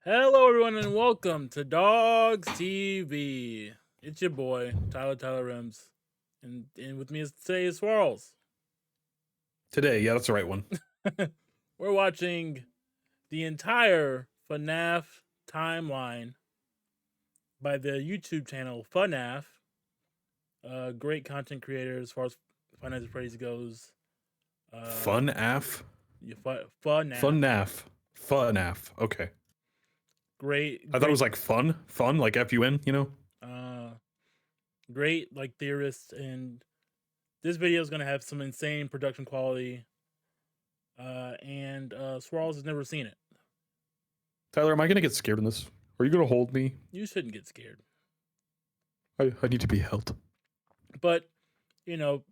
Hello, everyone, and welcome to Dogs TV. It's your boy Tyler Rims, and with me today is Swarlz. Today, yeah, that's the right one. We're watching the entire FNAF timeline by the YouTube channel FuhNaff. Great content creator as far as Five Nights at Freddy's goes. FuhNaff? FuhNaff. FuhNaff. Okay. Great. I thought it was like fun, like F-U-N, you know? Great, like, theorists, and this video is going to have some insane production quality, and Swarlz has never seen it. Tyler, am I going to get scared in this? Are you going to hold me? You shouldn't get scared. I need to be held. But, you know,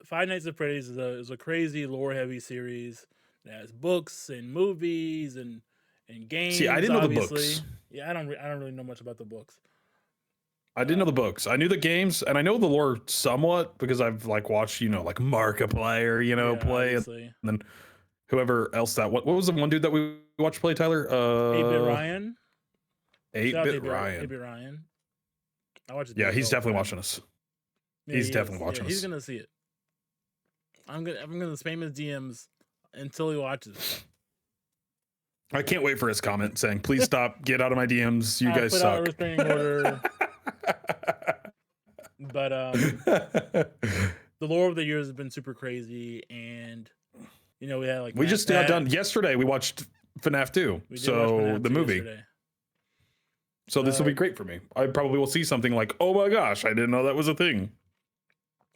Five Nights at Freddy's is a crazy lore-heavy series that has books and movies and games. See, I didn't know obviously. the books. Yeah, I don't really know much about the books. I didn't know the books. I knew the games, and I know the lore somewhat because I've like watched, like Markiplier, play, obviously. and then whoever else that. What was the one dude that we watched play, Tyler? 8-Bit Ryan. 8-Bit Ryan. 8-Bit Ryan. I watched it. Yeah, he's definitely watching us. Yeah, he's definitely watching us. He's gonna see it. I'm gonna spam his DMs until he watches it. I can't wait for his comment saying, "Please stop, get out of my DMs. You guys put suck." Out a restraining order. But the lore of the years has been super crazy, and we had like we just got done yesterday. We watched FNAF 2, so the movie. Yesterday. So this will be great for me. I probably will see something like, "Oh my gosh, I didn't know that was a thing."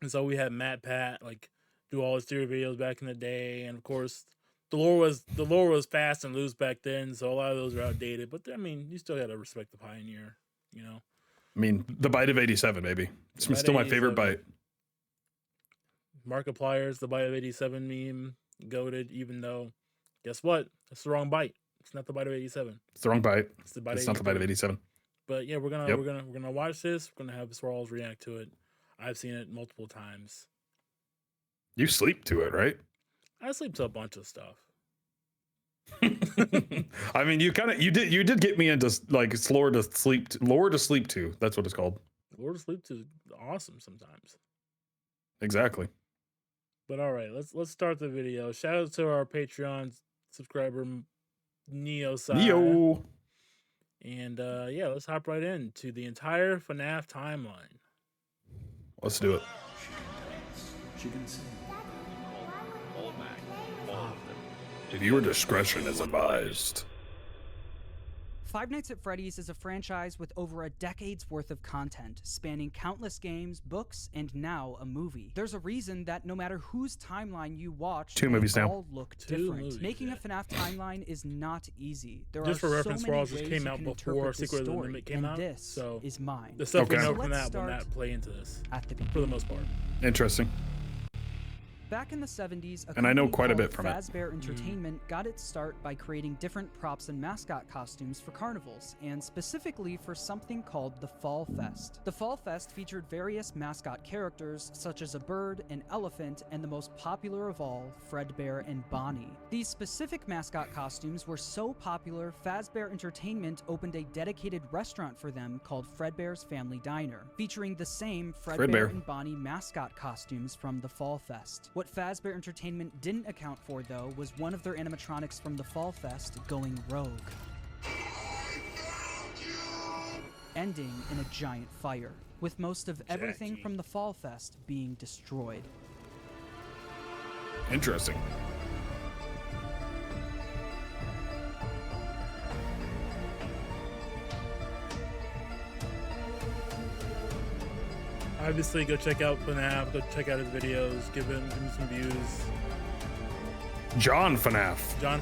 And so we had Matt Pat like do all his theory videos back in the day, and of course the lore was fast and loose back then, so a lot of those are outdated. But I mean, you still got to respect the pioneer, I mean, the bite of 87, baby. It's still my favorite bite. Markiplier's the bite of 87 meme, goated, even though, guess what? It's the wrong bite. It's not the bite of 87. It's the wrong bite. It's not the bite of 87. But yeah, we're gonna watch this. We're gonna have Swarlz react to it. I've seen it multiple times. You sleep to it, right? I sleep to a bunch of stuff. I mean, you did get me into like lore to sleep to. That's what it's called. Lore to sleep to, awesome sometimes. Exactly. But all right, let's start the video. Shout out to our Patreon subscriber Neo. And yeah, let's hop right into the entire FNAF timeline. Let's do it. She can sing. Viewer discretion is advised. Five Nights at Freddy's is a franchise with over a decade's worth of content, spanning countless games, books, and now a movie. There's a reason that no matter whose timeline you watch, Two movies now. All look different. Making a FNAF timeline is not easy. There just are for reference, so many Swarlz just came out before Secret of the Limit came out. This so is mine. The stuff we know from that will not play into this at the beginning. For the most part. Interesting. Back in the 70s, and I know quite a bit from Fazbear Entertainment got its start by creating different props and mascot costumes for carnivals, and specifically for something called the Fall Fest. The Fall Fest featured various mascot characters, such as a bird, an elephant, and the most popular of all, Fredbear and Bonnie. These specific mascot costumes were so popular, Fazbear Entertainment opened a dedicated restaurant for them called Fredbear's Family Diner, featuring the same Fredbear and Bonnie mascot costumes from the Fall Fest. What Fazbear Entertainment didn't account for, though, was one of their animatronics from the Fall Fest going rogue, ending in a giant fire, with most of everything from the Fall Fest being destroyed. Interesting. Obviously, go check out FNAF, go check out his videos, give him some views. John FNAF, yeah.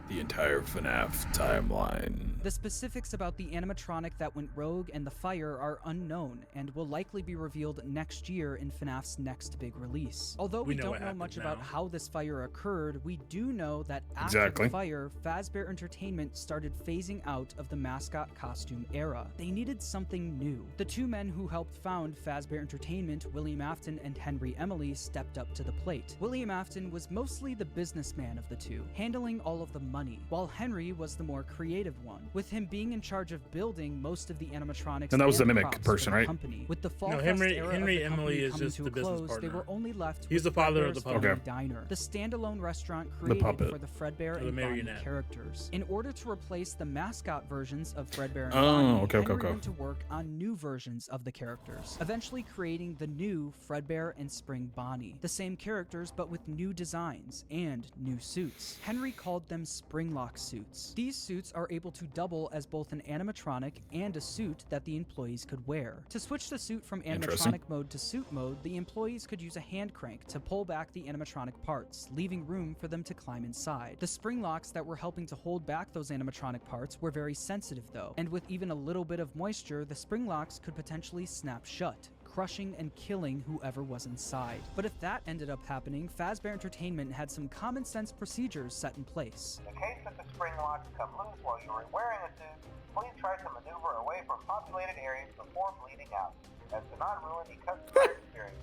The entire FNAF timeline. The specifics about the animatronic that went rogue and the fire are unknown and will likely be revealed next year in FNAF's next big release. Although we don't know much about how this fire occurred, we do know that after the fire, Fazbear Entertainment started phasing out of the mascot costume era. They needed something new. The two men who helped found Fazbear Entertainment, William Afton and Henry Emily, stepped up to the plate. William Afton was mostly the businessman of the two, handling all of the money, while Henry was the more creative one, with him being in charge of building most of the animatronics. And that was the mimic person, right? Company. With the fall Henry Emily is just the business partner. They were only left He's the father of the puppet. Diner, the standalone restaurant created for the Fredbear and Bonnie characters. In order to replace the mascot versions of Fredbear and Bonnie, Henry went to work on new versions of the characters, eventually creating the new Fredbear and Spring Bonnie. The same characters, but with new designs and new suits. Henry called them Springlock suits. These suits are able to double as both an animatronic and a suit that the employees could wear. To switch the suit from animatronic mode to suit mode, the employees could use a hand crank to pull back the animatronic parts, leaving room for them to climb inside. The spring locks that were helping to hold back those animatronic parts were very sensitive though, and with even a little bit of moisture, the spring locks could potentially snap shut, crushing and killing whoever was inside. But if that ended up happening, Fazbear Entertainment had some common sense procedures set in place. In case that the spring locks come loose while you are wearing a suit, please try to maneuver away from populated areas before bleeding out, as to not ruin the customer experience.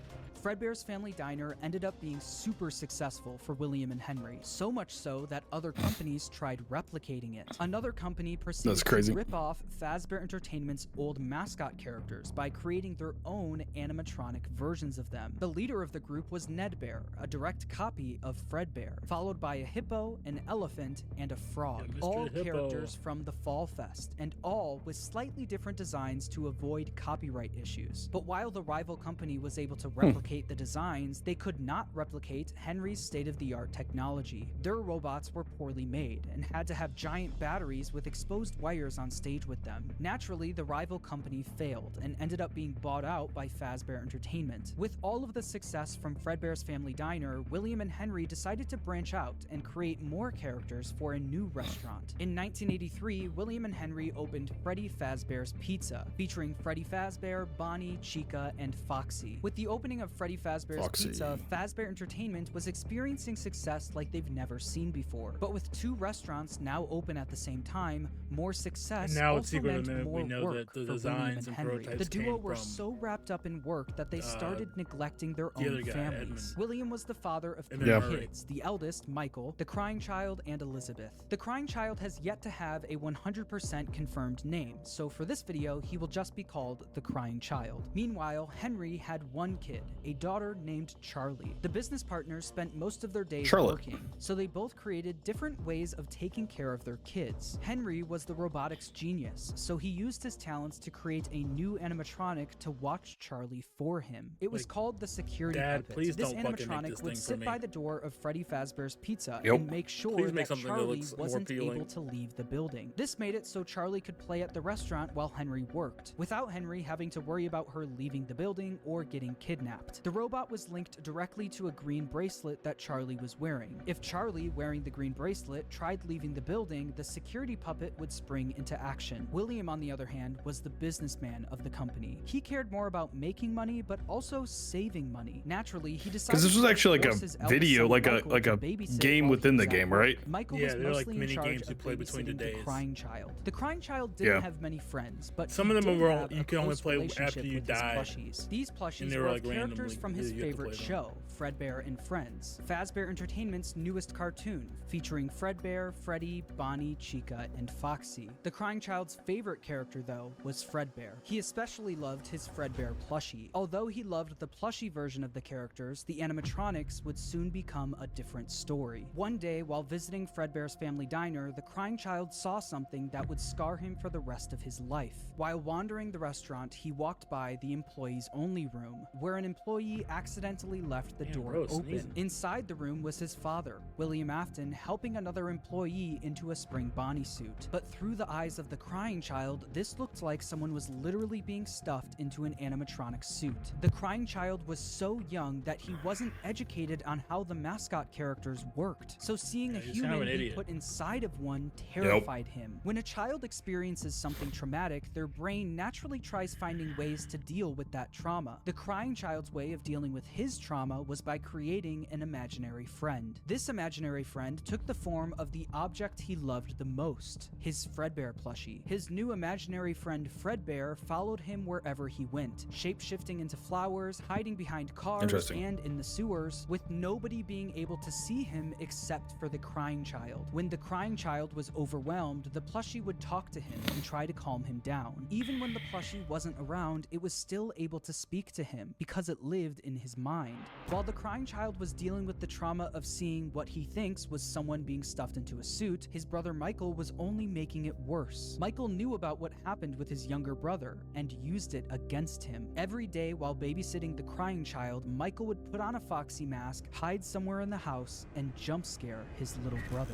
Fredbear's Family Diner ended up being super successful for William and Henry, so much so that other companies tried replicating it. Another company proceeded to rip off Fazbear Entertainment's old mascot characters by creating their own animatronic versions of them. The leader of the group was Ned Bear, a direct copy of Fredbear, followed by a hippo, an elephant, and a frog, all characters from the Fall Fest, and all with slightly different designs to avoid copyright issues. But while the rival company was able to replicate the designs, they could not replicate Henry's state-of-the-art technology. Their robots were poorly made and had to have giant batteries with exposed wires on stage with them. Naturally, the rival company failed and ended up being bought out by Fazbear Entertainment. With all of the success from Fredbear's Family Diner, William and Henry decided to branch out and create more characters for a new restaurant. In 1983, William and Henry opened Freddy Fazbear's Pizza, featuring Freddy Fazbear, Bonnie, Chica, and Foxy. With the opening of Freddy Fazbear's Pizza, Fazbear Entertainment was experiencing success like they've never seen before. But with two restaurants now open at the same time, more success also meant more work for William and Henry. The duo were so wrapped up in work that they started neglecting their own families. William was the father of three kids, the eldest, Michael, the crying child, and Elizabeth. The crying child has yet to have a 100% confirmed name, so for this video, he will just be called the crying child. Meanwhile, Henry had one kid, a daughter named Charlie. The business partners spent most of their days working, so they both created different ways of taking care of their kids. Henry was the robotics genius, so he used his talents to create a new animatronic to watch Charlie for him. It was called the security puppet. This animatronic would sit by the door of Freddy Fazbear's Pizza and make sure that Charlie wasn't able to leave the building. This made it so Charlie could play at the restaurant while Henry worked, without Henry having to worry about her leaving the building or getting kidnapped. The robot was linked directly to a green bracelet that Charlie was wearing. If Charlie, wearing the green bracelet, tried leaving the building, the security puppet would spring into action. William, on the other hand, was the businessman of the company. He cared more about making money, but also saving money. Naturally, he decided because this was actually like a video, like a game within the game, right? Michael was mostly in charge of babysitting the crying child. The crying child didn't have many friends, but some of them were you can only play after you die. These plushies were like characters from his favorite show, Fredbear and Friends, Fazbear Entertainment's newest cartoon, featuring Fredbear, Freddy, Bonnie, Chica, and Foxy. The crying child's favorite character, though, was Fredbear. He especially loved his Fredbear plushie. Although he loved the plushie version of the characters, the animatronics would soon become a different story. One day, while visiting Fredbear's Family Diner, the crying child saw something that would scar him for the rest of his life. While wandering the restaurant, he walked by the employees only room, where an employee accidentally left the door open. Inside the room was his father, William Afton, helping another employee into a Spring Bonnie suit. But through the eyes of the crying child, this looked like someone was literally being stuffed into an animatronic animatronic suit. The crying child was so young that he wasn't educated on how the mascot characters worked, so seeing a human be put inside of one terrified him. When a child experiences something traumatic, their brain naturally tries finding ways to deal with that trauma. The crying child's way of dealing with his trauma was by creating an imaginary friend. This imaginary friend took the form of the object he loved the most, his Fredbear plushie. His new imaginary friend Fredbear followed him wherever he went, shape-shifting into flowers, hiding behind cars, and in the sewers, with nobody being able to see him except for the crying child. When the crying child was overwhelmed, the plushie would talk to him and try to calm him down. Even when the plushie wasn't around, it was still able to speak to him because it lived in his mind. While the crying child was dealing with the trauma of seeing what he thinks was someone being stuffed into a suit, his brother Michael was only making it worse. Michael knew about what happened with his younger brother and used it against him. Every day while babysitting the crying child, Michael would put on a foxy mask, hide somewhere in the house, and jump scare his little brother.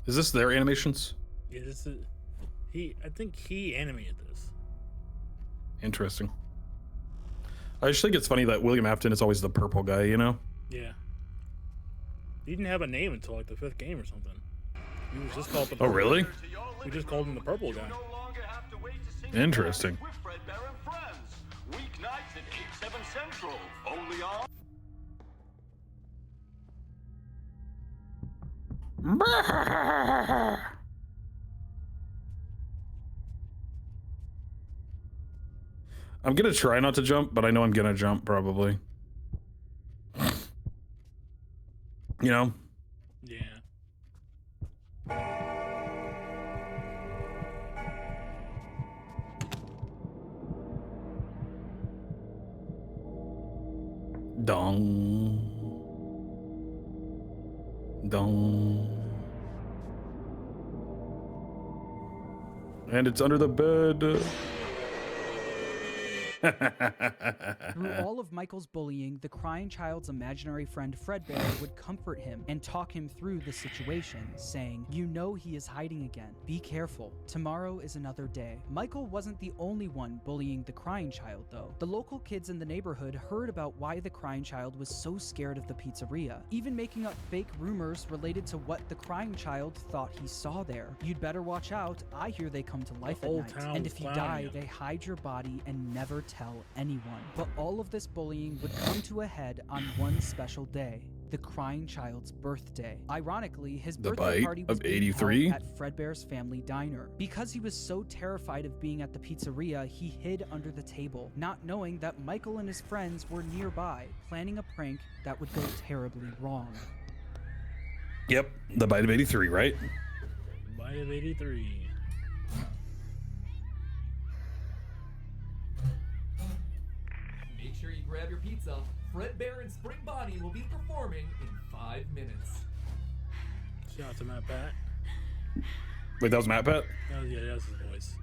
Is this their animations? Yeah, this is I think he animated this. Interesting. I just think it's funny that William Afton is always the purple guy, you know? Yeah. He didn't have a name until like the 5th game or something. He was just called the purple. Oh, really? We just called him the purple guy. Interesting. Weeknights at 8/7 Central. Only on. I'm gonna try not to jump, but I know I'm gonna jump probably. You know? Yeah. Dong. Dong. And it's under the bed. Through all of Michael's bullying, the crying child's imaginary friend Fredbear would comfort him and talk him through the situation, saying, "You know he is hiding again. Be careful. Tomorrow is another day." Michael wasn't the only one bullying the crying child, though. The local kids in the neighborhood heard about why the crying child was so scared of the pizzeria, even making up fake rumors related to what the crying child thought he saw there. "You'd better watch out. I hear they come to life at night. And if you die, they hide your body and never tell anyone." But all of this bullying would come to a head on one special day, the crying child's birthday. Ironically, his birthday party was being held at Fredbear's family diner. Because he was so terrified of being at the pizzeria, he hid under the table, not knowing that Michael and his friends were nearby, planning a prank that would go terribly wrong. Yep, the bite of 83, right? Bite of 83. Make sure you grab your pizza. Fredbear and Spring Bonnie will be performing in 5 minutes. Shout out to Matt Pat. Wait, that was Matt Pat? Yeah, that was his voice.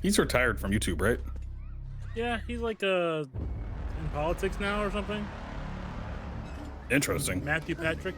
He's retired from YouTube, right? Yeah, he's like in politics now or something. Interesting. Matthew Patrick.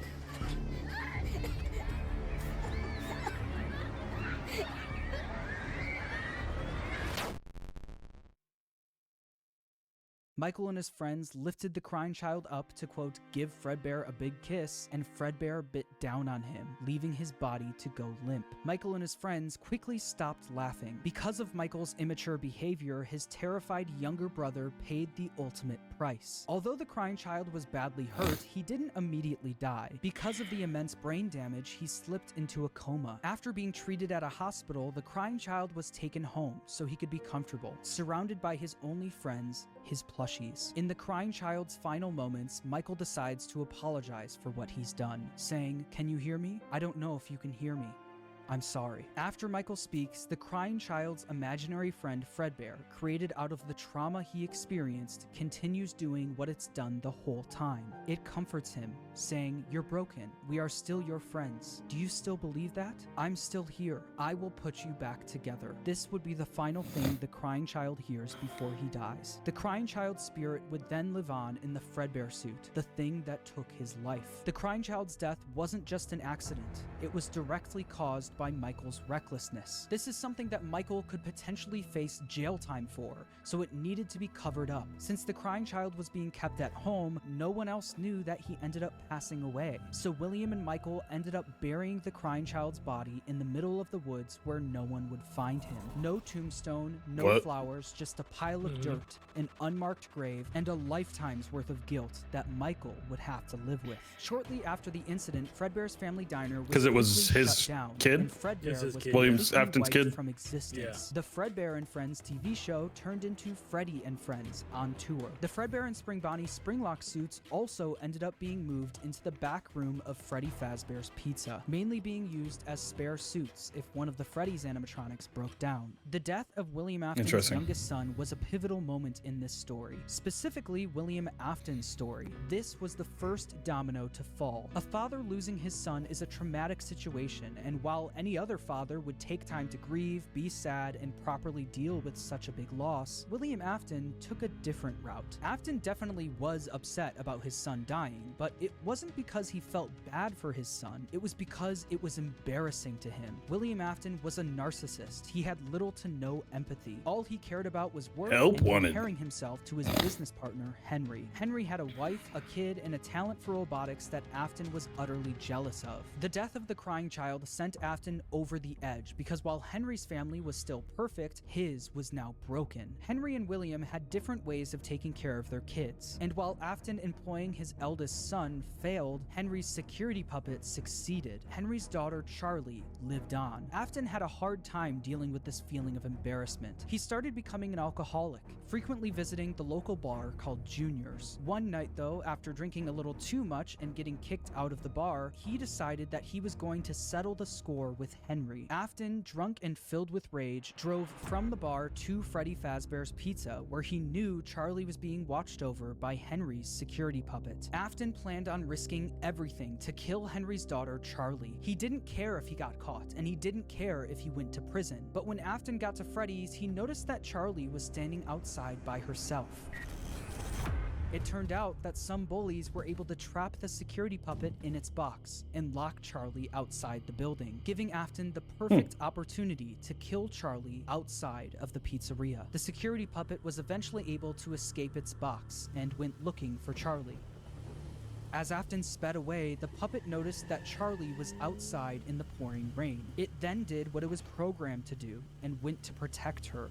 Michael and his friends lifted the crying child up to, quote, give Fredbear a big kiss, and Fredbear bit down on him, leaving his body to go limp. Michael and his friends quickly stopped laughing. Because of Michael's immature behavior, his terrified younger brother paid the ultimate price. Although the crying child was badly hurt, he didn't immediately die. Because of the immense brain damage, he slipped into a coma. After being treated at a hospital, the crying child was taken home so he could be comfortable, surrounded by his only friends, his plushies. In the crying child's final moments, Michael decides to apologize for what he's done, saying, "Can you hear me? I don't know if you can hear me. I'm sorry. After Michael speaks, the crying child's imaginary friend Fredbear, created out of the trauma he experienced, continues doing what it's done the whole time. It comforts him, saying, "You're broken. We are still your friends. Do you still believe that? I'm still here. I will put you back together." This would be the final thing the crying child hears before he dies. The crying child's spirit would then live on in the Fredbear suit, the thing that took his life. The crying child's death wasn't just an accident. It was directly caused by Michael's recklessness. This is something that Michael could potentially face jail time for, so it needed to be covered up. Since the crying child was being kept at home, no one else knew that he ended up passing away. So William and Michael ended up burying the crying child's body in the middle of the woods where no one would find him. No tombstone, no flowers, just a pile of dirt, an unmarked grave, and a lifetime's worth of guilt that Michael would have to live with. Shortly after the incident, Fredbear's family diner was it was his shut down, kid? and Fredbear was William completely Afton's wiped kid? from existence. The Fredbear and Friends TV show turned into Freddy and Friends on tour. The Fredbear and Spring Bonnie Springlock suits also ended up being moved into the back room of Freddy Fazbear's Pizza, mainly being used as spare suits if one of the Freddy's animatronics broke down. The death of William Afton's youngest son was a pivotal moment in this story, specifically William Afton's story. This was the first domino to fall. A father losing his son is a traumatic situation, and while any other father would take time to grieve, be sad, and properly deal with such a big loss, William Afton took a different route. Afton definitely was upset about his son dying, but it wasn't because he felt bad for his son, it was because it was embarrassing to him. William Afton was a narcissist. He had little to no empathy. All he cared about was work and comparing himself to his business partner, Henry. Henry had a wife, a kid, and a talent for robotics that Afton was utterly jealous of. The death of the crying child sent Afton over the edge because while Henry's family was still perfect, his was now broken. Henry and William had different ways of taking care of their kids, and while Afton employing his eldest son failed, Henry's security puppet succeeded. Henry's daughter, Charlie, lived on. Afton had a hard time dealing with this feeling of embarrassment. He started becoming an alcoholic, frequently visiting the local bar called Junior's. One night though, after drinking a little too much and getting kicked out of the bar, he decided that he was going to settle the score with Henry. Afton, drunk and filled with rage, drove from the bar to Freddy Fazbear's Pizza, where he knew Charlie was being watched over by Henry's security puppet. Afton planned on risking everything to kill Henry's daughter, Charlie. He didn't care if he got caught, and he didn't care if he went to prison. But when Afton got to Freddy's, he noticed that Charlie was standing outside by herself. It turned out that some bullies were able to trap the security puppet in its box and lock Charlie outside the building, giving Afton the perfect opportunity to kill Charlie outside of the pizzeria. The security puppet was eventually able to escape its box and went looking for Charlie. As Afton sped away, the puppet noticed that Charlie was outside in the pouring rain. It then did what it was programmed to do and went to protect her.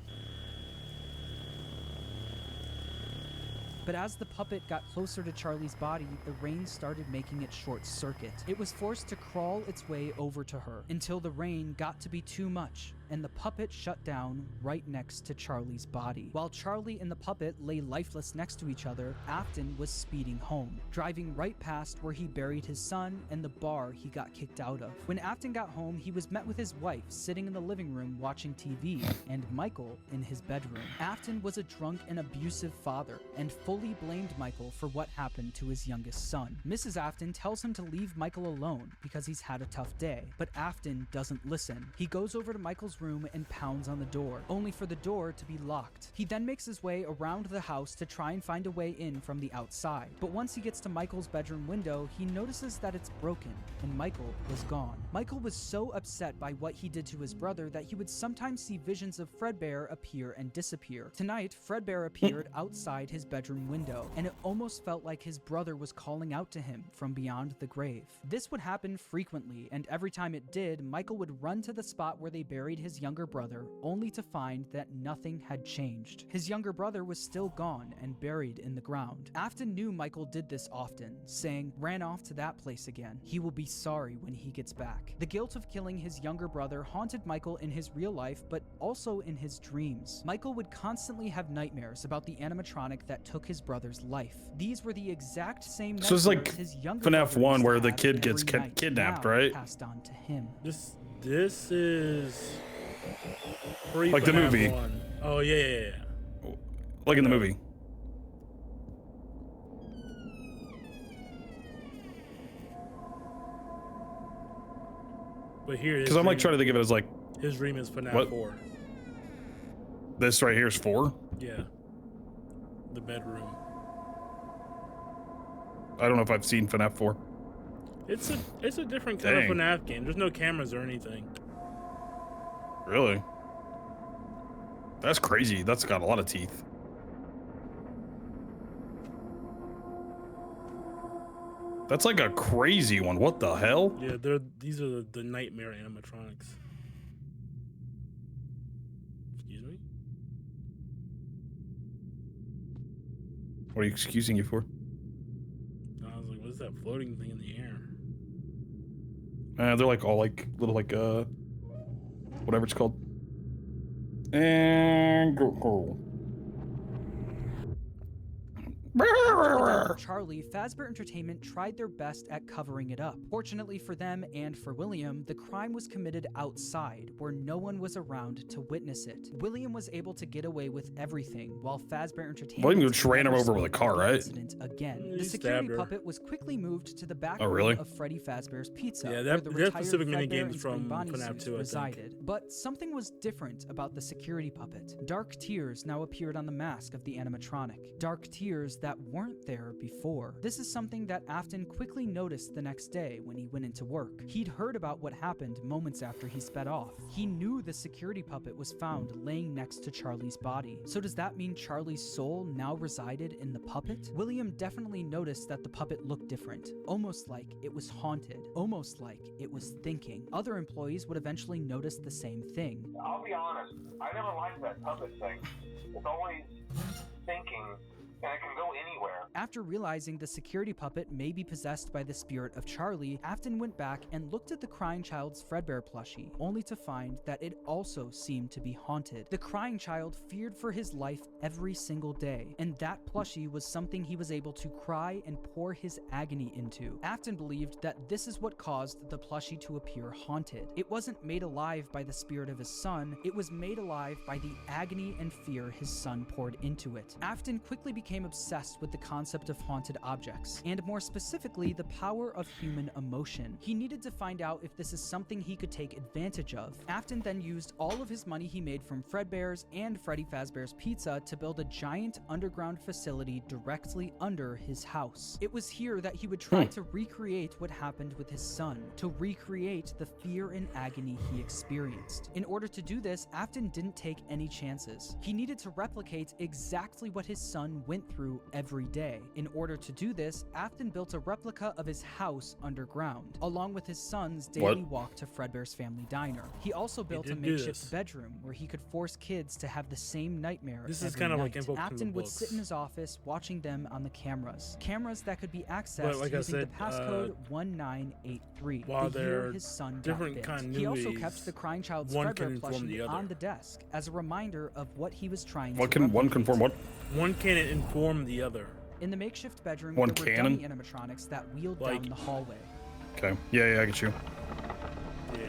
But as the puppet got closer to Charlie's body, the rain started making it short circuit. It was forced to crawl its way over to her until the rain got to be too much, and the puppet shut down right next to Charlie's body. While Charlie and the puppet lay lifeless next to each other, Afton was speeding home, driving right past where he buried his son and the bar he got kicked out of. When Afton got home, he was met with his wife sitting in the living room watching TV, and Michael in his bedroom. Afton was a drunk and abusive father, and fully blamed Michael for what happened to his youngest son. Mrs. Afton tells him to leave Michael alone because he's had a tough day, but Afton doesn't listen. He goes over to Michael's room and pounds on the door, only for the door to be locked. He then makes his way around the house to try and find a way in from the outside, but once he gets to Michael's bedroom window, he notices that it's broken, and Michael was gone. Michael was so upset by what he did to his brother that he would sometimes see visions of Fredbear appear and disappear. Tonight, Fredbear appeared outside his bedroom window, and it almost felt like his brother was calling out to him from beyond the grave. This would happen frequently, and every time it did, Michael would run to the spot where they buried his younger brother, only to find that nothing had changed. His younger brother was still gone and buried in the ground. Afton knew Michael did this often, saying, "Ran off to that place again. He will be sorry when he gets back." The guilt of killing his younger brother haunted Michael in his real life, but also in his dreams. Michael would constantly have nightmares about the animatronic that took his brother's life. These were the exact same So it's like his younger FNAF brother 1 used where to the have kid gets every night, kidnapped, now right? passed on to him. This is like the movie. 1. Oh yeah. Like in the movie. But here, because I'm like trying to think of it as like his dream is FNAF what? 4. This right here is 4. Yeah, the bedroom. I don't know if I've seen FNAF 4. It's a different kind of FNAF game. There's no cameras or anything. Really? That's crazy. That's got a lot of teeth. That's like a crazy one. What the hell? Yeah, these are the nightmare animatronics. Excuse me? What are you excusing you for? I was like, what's that floating thing in the air? They're like all like little like whatever it's called. And go. For Charlie, Fazbear Entertainment tried their best at covering it up. Fortunately for them and for William, the crime was committed outside, where no one was around to witness it. William was able to get away with everything, while Fazbear Entertainment William just ran him over with a car, right? Again, the security puppet was quickly moved to the back room really? of Freddy Fazbear's Pizza, Yeah, where the there's retired specific mini Fredbear games and from Spring Bonnie FNAF suits 2, I think. resided. But something was different about the security puppet. Dark tears now appeared on the mask of the animatronic. Dark tears that weren't there before. This is something that Afton quickly noticed the next day when he went into work. He'd heard about what happened moments after he sped off. He knew the security puppet was found laying next to Charlie's body. So does that mean Charlie's soul now resided in the puppet? William definitely noticed that the puppet looked different, almost like it was haunted, almost like it was thinking. Other employees would eventually notice the same thing. I'll be honest, I never liked that puppet thing. It's always thinking, and it can go anywhere. After realizing the security puppet may be possessed by the spirit of Charlie, Afton went back and looked at the crying child's Fredbear plushie, only to find that it also seemed to be haunted. The crying child feared for his life every single day, and that plushie was something he was able to cry and pour his agony into. Afton believed that this is what caused the plushie to appear haunted. It wasn't made alive by the spirit of his son, it was made alive by the agony and fear his son poured into it. Afton quickly became obsessed with the concept of haunted objects, and more specifically, the power of human emotion. He needed to find out if this is something he could take advantage of. Afton then used all of his money he made from Fredbear's and Freddy Fazbear's Pizza to build a giant underground facility directly under his house. It was here that he would try to recreate what happened with his son, to recreate the fear and agony he experienced. In order to do this, Afton didn't take any chances. He needed to replicate exactly what his son went through every day. In order to do this, Afton built a replica of his house underground, along with his son's daily walk to Fredbear's family diner. He also built a makeshift bedroom where he could force kids to have the same nightmare. This is kind of like info Afton would sit in his office watching them on the cameras that could be accessed using the passcode 1983. While the year his son different got bit. He also kept the crying child's Fredbear plushie on the desk as a reminder of what he was trying to replicate. One conform what? One can inform the other. In the makeshift bedroom, One there were dummy animatronics that wheeled down the hallway. Okay. Yeah, I get you. Yeah.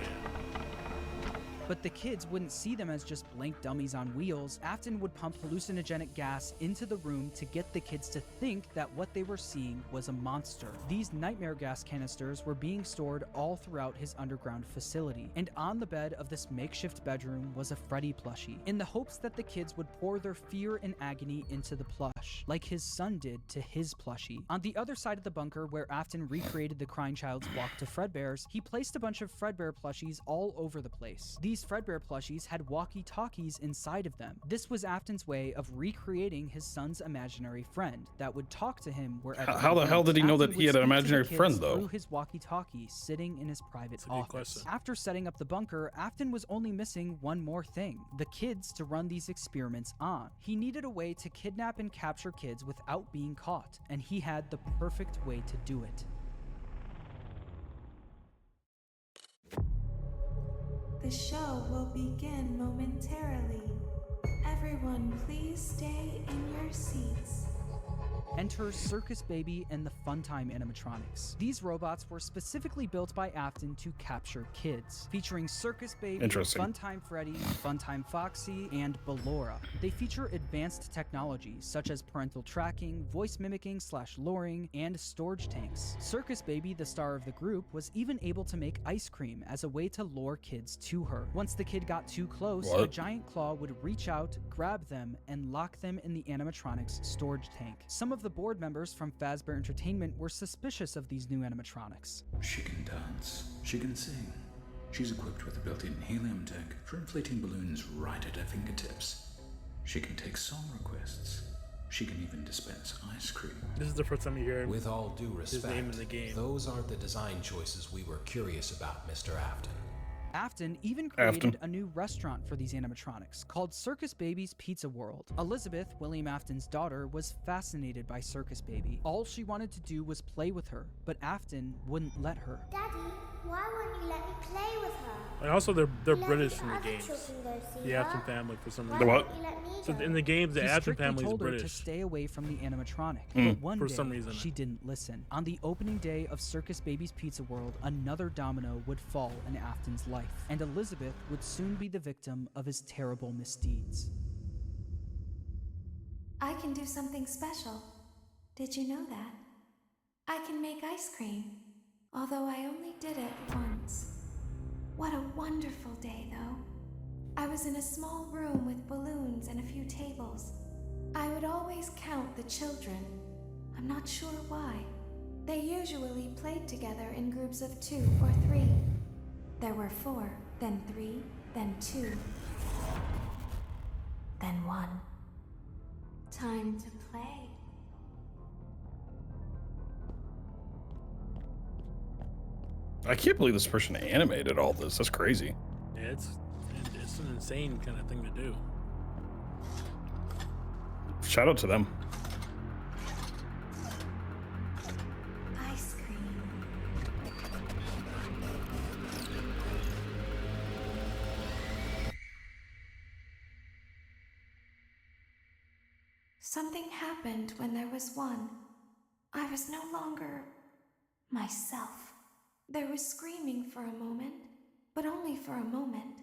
But the kids wouldn't see them as just blank dummies on wheels. Afton would pump hallucinogenic gas into the room to get the kids to think that what they were seeing was a monster. These nightmare gas canisters were being stored all throughout his underground facility, and on the bed of this makeshift bedroom was a Freddy plushie, in the hopes that the kids would pour their fear and agony into the plush, like his son did to his plushie. On the other side of the bunker, where Afton recreated the crying child's walk to Fredbear's, he placed a bunch of Fredbear plushies all over the place. These Fredbear plushies had walkie-talkies inside of them. This was Afton's way of recreating his son's imaginary friend that would talk to him wherever. How the hell did he know that he had an imaginary friend, though? Through his walkie-talkie sitting in his private office. After setting up the bunker, Afton was only missing one more thing: the kids to run these experiments on. He needed a way to kidnap and capture kids without being caught, and he had the perfect way to do it. The show will begin momentarily. Everyone, please stay in your seats. Enter Circus Baby and the Funtime animatronics. These robots were specifically built by Afton to capture kids, featuring Circus Baby, Funtime Freddy, Funtime Foxy, and Ballora. They feature advanced technologies such as parental tracking, voice mimicking / luring, and storage tanks. Circus Baby, the star of the group, was even able to make ice cream as a way to lure kids to her. Once the kid got too close, a giant claw would reach out, grab them, and lock them in the animatronics storage tank. Some of the board members from Fazbear Entertainment were suspicious of these new animatronics. She can dance. She can sing. She's equipped with a built-in helium tank for inflating balloons right at her fingertips. She can take song requests. She can even dispense ice cream. This is the first time you hear With all due respect, his name in the game. Those aren't the design choices we were curious about, Mr. Afton. Afton even created a new restaurant for these animatronics called Circus Baby's Pizza World. Elizabeth, William Afton's daughter, was fascinated by Circus Baby. All she wanted to do was play with her, but Afton wouldn't let her. Daddy, why won't you let me play with her? And also, they're British from the games. The Afton family, for some reason. So in the games, the Afton family is British. To stay away from the animatronic, but one for day some reason. she didn't listen. On the opening day of Circus Baby's Pizza World, another domino would fall in Afton's life, and Elizabeth would soon be the victim of his terrible misdeeds. I can do something special. Did you know that? I can make ice cream, although I only did it once. What a wonderful day, though. I was in a small room with balloons and a few tables. I would always count the children. I'm not sure why. They usually played together in groups of 2 or 3. There were 4, then 3, then 2, then 1. Time to play. I can't believe this person animated all this. That's crazy. Yeah, it's an insane kind of thing to do. Shout out to them. Ice cream. Something happened when there was one. I was no longer myself. There was screaming for a moment, but only for a moment.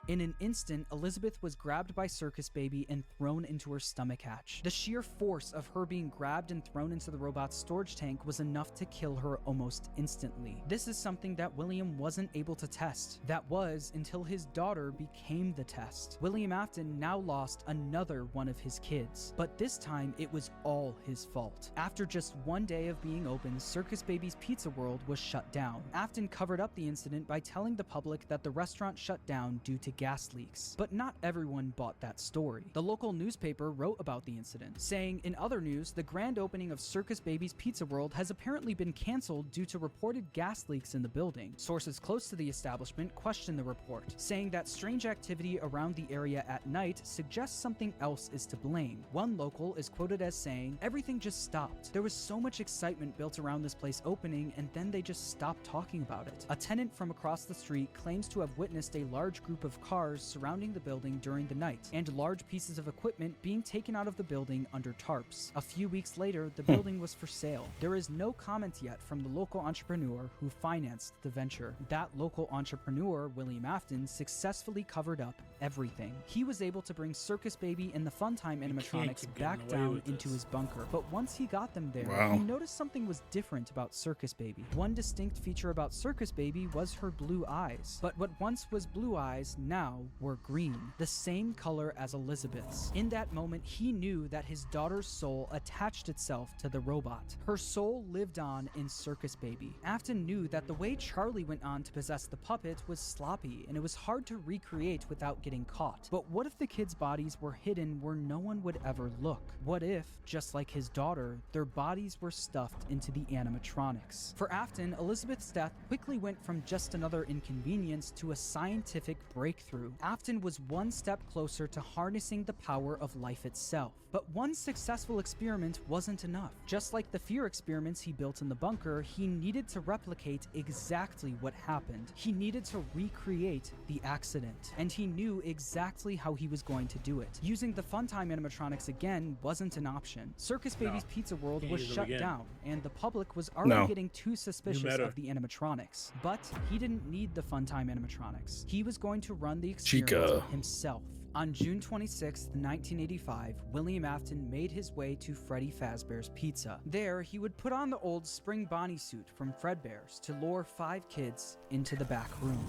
In an instant, Elizabeth was grabbed by Circus Baby and thrown into her stomach hatch. The sheer force of her being grabbed and thrown into the robot's storage tank was enough to kill her almost instantly. This is something that William wasn't able to test. That was until his daughter became the test. William Afton now lost another one of his kids, but this time it was all his fault. After just one day of being open, Circus Baby's Pizza World was shut down. Afton covered up the incident by telling the public that the restaurant shut down due to gas leaks. But not everyone bought that story. The local newspaper wrote about the incident, saying, in other news, the grand opening of Circus Baby's Pizza World has apparently been canceled due to reported gas leaks in the building. Sources close to the establishment questioned the report, saying that strange activity around the area at night suggests something else is to blame. One local is quoted as saying, "Everything just stopped. There was so much excitement built around this place opening, and then they just stopped talking about it." A tenant from across the street claims to have witnessed a large group of cars surrounding the building during the night, and large pieces of equipment being taken out of the building under tarps. A few weeks later, the building was for sale. There is no comment yet from the local entrepreneur who financed the venture. That local entrepreneur, William Afton, successfully covered up everything. He was able to bring Circus Baby and the Funtime animatronics back down into his bunker, but once he got them there, he noticed something was different about Circus Baby. One distinct feature about Circus Baby was her blue eyes, but what once was blue eyes now were green, the same color as Elizabeth's. In that moment, he knew that his daughter's soul attached itself to the robot. Her soul lived on in Circus Baby. Afton knew that the way Charlie went on to possess the puppet was sloppy, and it was hard to recreate without getting caught. But what if the kids' bodies were hidden where no one would ever look? What if, just like his daughter, their bodies were stuffed into the animatronics? For Afton, Elizabeth's death quickly went from just another inconvenience to a scientific breakthrough. breakthrough, Afton was one step closer to harnessing the power of life itself. But one successful experiment wasn't enough. Just like the fear experiments he built in the bunker, he needed to replicate exactly what happened. He needed to recreate the accident, and he knew exactly how he was going to do it. Using the Funtime animatronics again wasn't an option. Circus Baby's Pizza World was shut down, and the public was already getting too suspicious of the animatronics. But he didn't need the Funtime animatronics. He was going to run the experiment himself. On June 26, 1985, William Afton made his way to Freddy Fazbear's Pizza. There, he would put on the old Spring Bonnie suit from Fredbear's to lure 5 kids into the back room.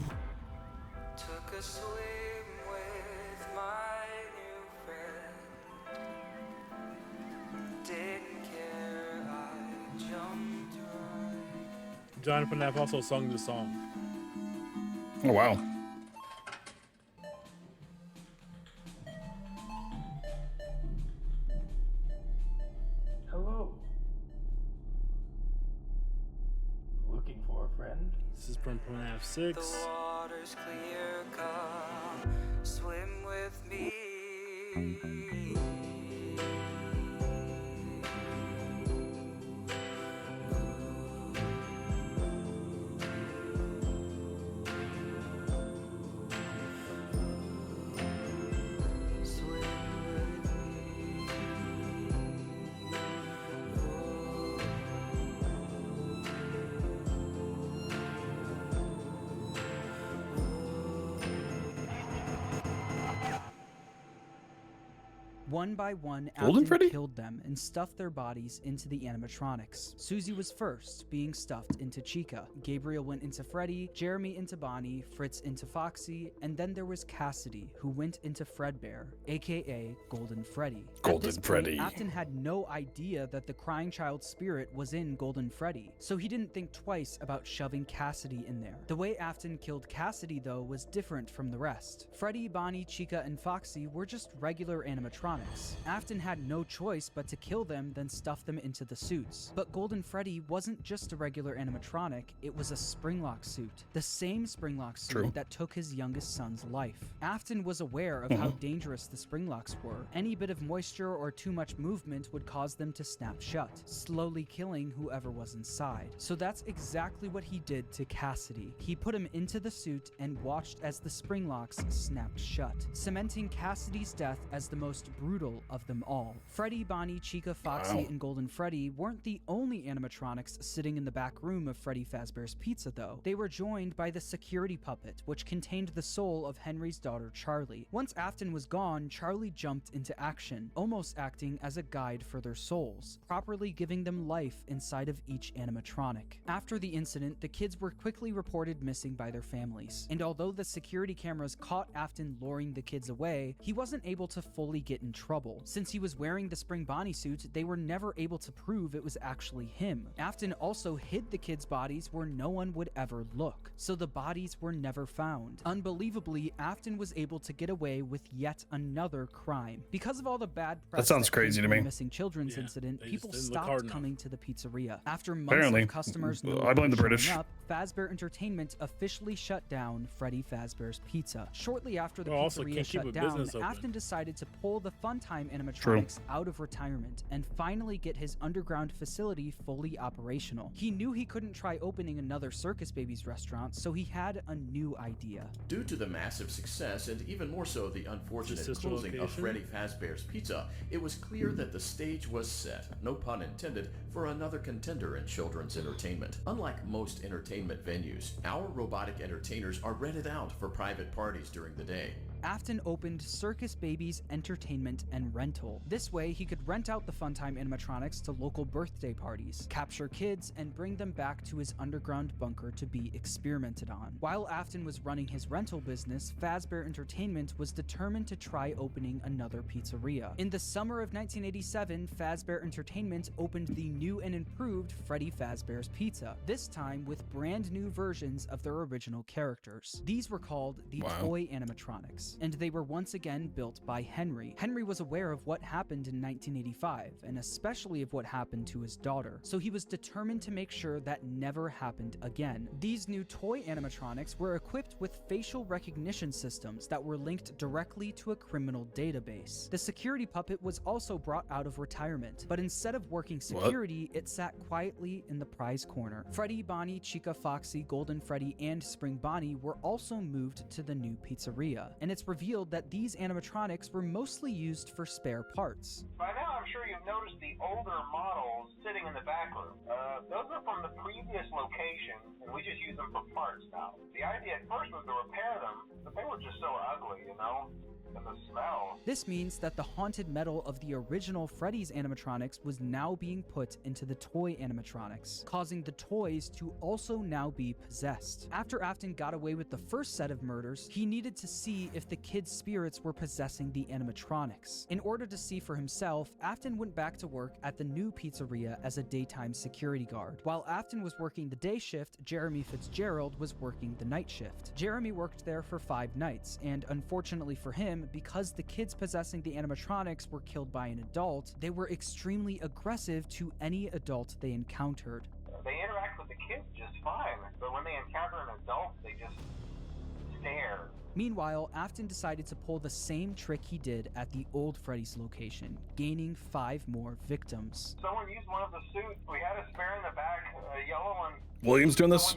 Took a swim with my new friend. Didn't care, I jumped right. John FNAF also sung the song. Oh, wow. Hello. Looking for a friend? This is from FNAF 6. The water's clear, come swim with me. One by one, Golden Afton Freddy? killed them and stuffed their bodies into the animatronics. Susie was first, being stuffed into Chica. Gabriel went into Freddy, Jeremy into Bonnie, Fritz into Foxy, and then there was Cassidy, who went into Fredbear, aka Golden Freddy. At this point, Afton had no idea that the crying child spirit was in Golden Freddy, so he didn't think twice about shoving Cassidy in there. The way Afton killed Cassidy, though, was different from the rest. Freddy, Bonnie, Chica, and Foxy were just regular animatronics. Afton had no choice but to kill them, then stuff them into the suits. But Golden Freddy wasn't just a regular animatronic, it was a Springlock suit. The same Springlock suit that took his youngest son's life. Afton was aware of how dangerous the Springlocks were. Any bit of moisture or too much movement would cause them to snap shut, slowly killing whoever was inside. So that's exactly what he did to Cassidy. He put him into the suit and watched as the Springlocks snapped shut, cementing Cassidy's death as the most brutal of them all. Freddy, Bonnie, Chica, Foxy, and Golden Freddy weren't the only animatronics sitting in the back room of Freddy Fazbear's Pizza, though. They were joined by the security puppet, which contained the soul of Henry's daughter, Charlie. Once Afton was gone, Charlie jumped into action, almost acting as a guide for their souls, properly giving them life inside of each animatronic. After the incident, the kids were quickly reported missing by their families, and although the security cameras caught Afton luring the kids away, he wasn't able to fully get in trouble. Since he was wearing the Spring Bonnie suit, they were never able to prove it was actually him. Afton also hid the kids' bodies where no one would ever look, so the bodies were never found. Unbelievably, Afton was able to get away with yet another crime. Because of all the bad press that sounds crazy to me. The missing children's incident, people stopped coming to the pizzeria. After months of customers I blame the British. Up, Fazbear Entertainment officially shut down Freddy Fazbear's Pizza. Shortly after the pizzeria shut down, Afton decided to pull the Funtime animatronics out of retirement and finally get his underground facility fully operational. He knew he couldn't try opening another Circus Babies restaurant, so he had a new idea. Due to the massive success and even more so the unfortunate closing of Freddy Fazbear's Pizza, it was clear that the stage was set, no pun intended, for another contender in children's entertainment. Unlike most entertainment venues, our robotic entertainers are rented out for private parties during the day. Afton opened Circus Babies Entertainment and Rental. This way, he could rent out the Funtime animatronics to local birthday parties, capture kids, and bring them back to his underground bunker to be experimented on. While Afton was running his rental business, Fazbear Entertainment was determined to try opening another pizzeria. In the summer of 1987, Fazbear Entertainment opened the new and improved Freddy Fazbear's Pizza, this time with brand new versions of their original characters. These were called the Toy Animatronics. animatronics, and they were once again built by Henry. Henry was aware of what happened in 1985, and especially of what happened to his daughter, so he was determined to make sure that never happened again. These new toy animatronics were equipped with facial recognition systems that were linked directly to a criminal database. The security puppet was also brought out of retirement, but instead of working security, it sat quietly in the prize corner. Freddy, Bonnie, Chica, Foxy, Golden Freddy, and Spring Bonnie were also moved to the new pizzeria, and it's revealed that these animatronics were mostly used for spare parts. By now, I'm sure you've noticed the older models sitting in the back room. Those are from the previous location, and we just use them for parts now. The idea at first was to repair them, but they were just so ugly, you know? And the smell. This means that the haunted metal of the original Freddy's animatronics was now being put into the toy animatronics, causing the toys to also now be possessed. After Afton got away with the first set of murders, he needed to see if the kids' spirits were possessing the animatronics. In order to see for himself, Afton went back to work at the new pizzeria as a daytime security guard. While Afton was working the day shift, Jeremy Fitzgerald was working the night shift. Jeremy worked there for 5 nights, and unfortunately for him, because the kids possessing the animatronics were killed by an adult, they were extremely aggressive to any adult they encountered. They interact with the kids just fine, but when they encounter an adult, they just stare. Meanwhile, Afton decided to pull the same trick he did at the old Freddy's location, gaining 5 more victims. Someone used one of the suits. We had a spare in the back, a yellow one. William's doing this?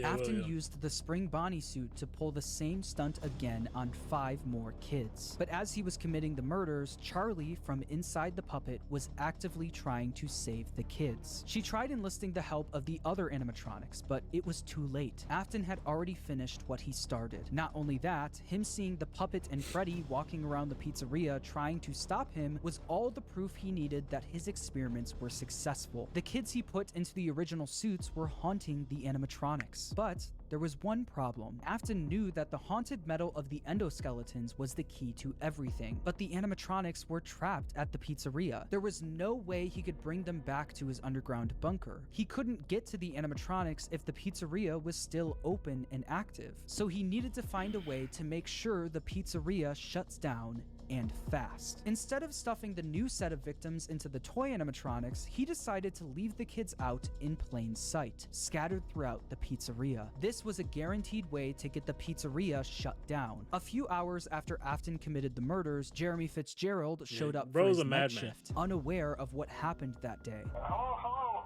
Afton used the Spring Bonnie suit to pull the same stunt again on 5 more kids. But as he was committing the murders, Charlie from inside the puppet was actively trying to save the kids. She tried enlisting the help of the other animatronics, but it was too late. Afton had already finished what he started. Not only that, him seeing the puppet and Freddy walking around the pizzeria trying to stop him was all the proof he needed that his experiments were successful. The kids he put into the original suits were haunting the animatronics. But there was one problem. Afton knew that the haunted metal of the endoskeletons was the key to everything, but the animatronics were trapped at the pizzeria. There was no way he could bring them back to his underground bunker. He couldn't get to the animatronics if the pizzeria was still open and active, so he needed to find a way to make sure the pizzeria shuts down and fast. Instead of stuffing the new set of victims into the toy animatronics, he decided to leave the kids out in plain sight, scattered throughout the pizzeria. This was a guaranteed way to get the pizzeria shut down. A few hours after Afton committed the murders, Jeremy Fitzgerald showed up for his night shift, unaware of what happened that day. Hello?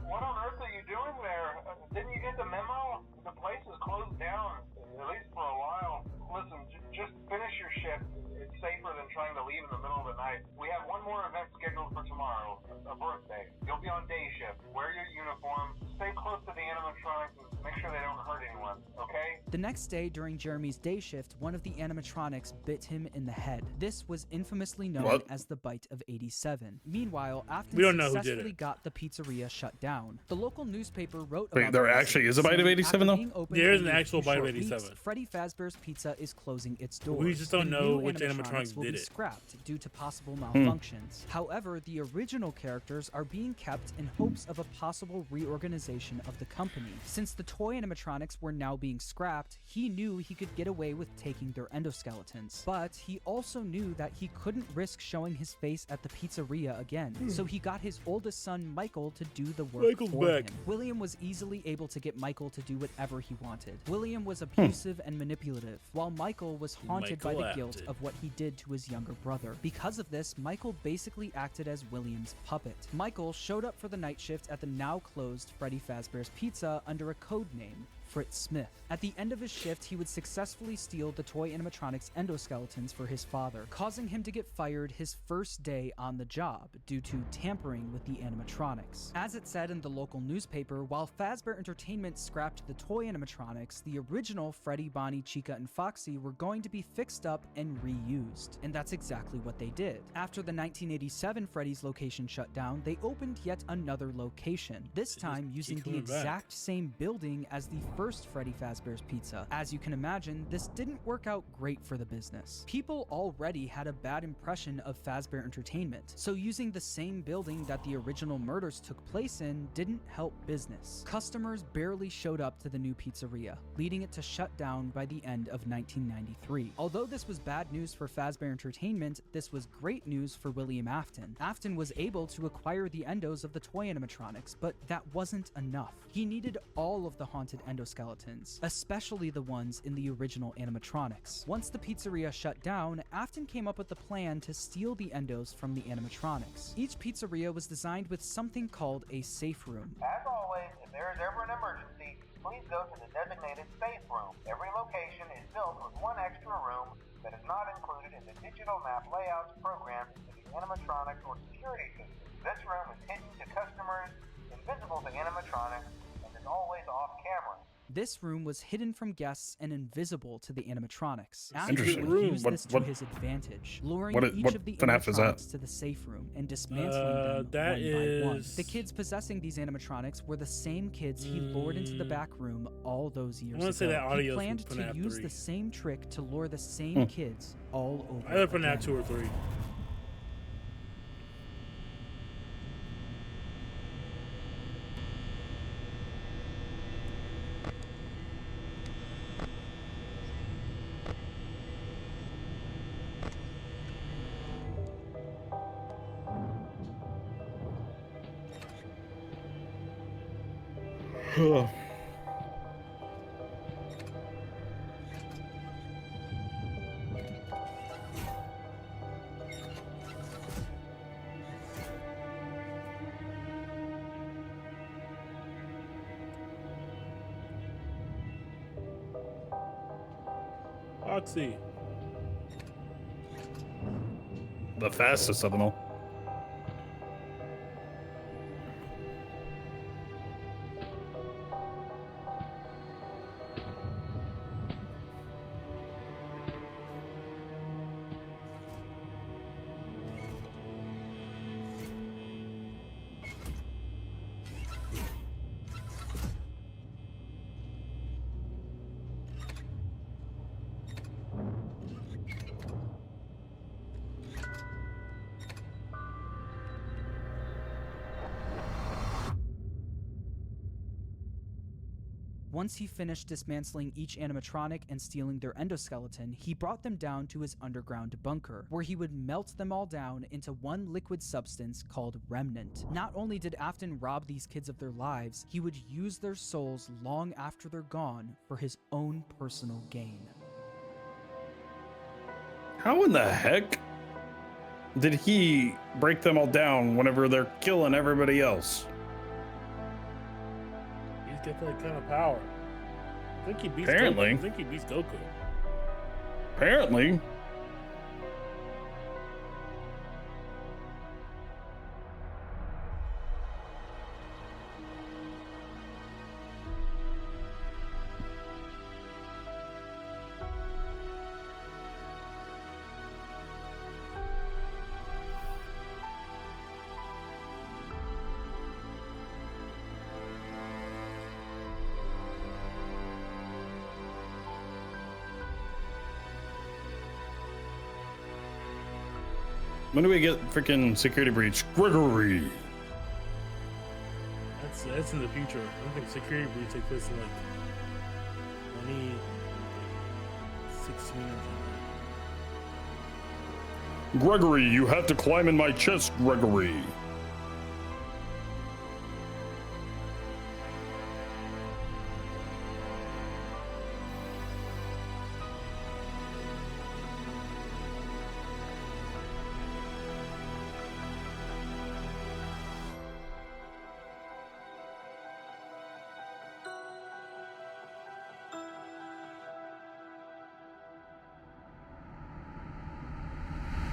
What on earth are you doing there? Didn't you get the memo? The place is closed down, at least for a while. Listen, just finish your shift. It's safer than trying to leave in the middle of the night. We have one more event scheduled for tomorrow, a birthday. You'll be on day shift. Wear your uniform. Stay close to the animatronics and make sure they don't hurt anyone, okay? The next day, during Jeremy's day shift, one of the animatronics bit him in the head. This was infamously known as the Bite of 87. Meanwhile, Afton successfully got the pizzeria shut down. The local newspaper wrote about there actually is a Bite of 87 though? There is an actual Bite of 87. Freddy Fazbear's Pizza is closing its doors. We just don't know which animatronics will did be it. Scrapped due to possible malfunctions. However, the original characters are being kept in hopes of a possible reorganization of the company. Since the toy animatronics were now being scrapped, he knew he could get away with taking their endoskeletons. But he also knew that he couldn't risk showing his face at the pizzeria again. So he got his oldest son, Michael, to do the work for him. William was easily able to get Michael to do whatever he wanted. William was abusive and manipulative, while Michael was haunted by the guilt of what he did to his younger brother. Because of this, Michael basically acted as William's puppet. Michael showed up for the night shift at the now closed Freddy Fazbear's Pizza under a code name, Fritz Smith. At the end of his shift, he would successfully steal the toy animatronics endoskeletons for his father, causing him to get fired his first day on the job due to tampering with the animatronics. As it said in the local newspaper, while Fazbear Entertainment scrapped the toy animatronics, the original Freddy, Bonnie, Chica, and Foxy were going to be fixed up and reused. And that's exactly what they did. After the 1987 Freddy's location shut down, they opened yet another location, this time using the exact same building as the first Freddy Fazbear's Pizza. As you can imagine, this didn't work out great for the business. People already had a bad impression of Fazbear Entertainment, so using the same building that the original murders took place in didn't help business. Customers barely showed up to the new pizzeria, leading it to shut down by the end of 1993. Although this was bad news for Fazbear Entertainment, this was great news for William Afton. Afton was able to acquire the endos of the toy animatronics, but that wasn't enough. He needed all of the haunted endoskeletons, especially the ones in the original animatronics. Once the pizzeria shut down, Afton came up with a plan to steal the endos from the animatronics. Each pizzeria was designed with something called a safe room. As always, if there is ever an emergency, please go to the designated safe room. Every location is built with one extra room that is not included in the digital map layouts programmed into the animatronics or security system. This room is hidden to customers, invisible to animatronics, and is always off camera. This room was hidden from guests and invisible to the animatronics. Interesting. Afton would use this to his advantage, luring each of the FNAF is that? animatronics to the safe room and dismantling them one by one. The kids possessing these animatronics were the same kids he lured into the back room all those years ago. He planned to use the same trick to lure the same kids all over Either FNAF 2 or 3. Oxy. The fastest of them all. Once he finished dismantling each animatronic and stealing their endoskeleton, he brought them down to his underground bunker, where he would melt them all down into one liquid substance called Remnant. Not only did Afton rob these kids of their lives, he would use their souls long after they're gone for his own personal gain. How in the heck did he break them all down whenever they're killing everybody else? He's got that kind of power. I think he beats Apparently. Goku. I think he beats Goku. Apparently. When do we get freaking security breach? Gregory! That's in the future. I don't think security breach takes place in like 2016 or something. Gregory, you have to climb in my chest, Gregory.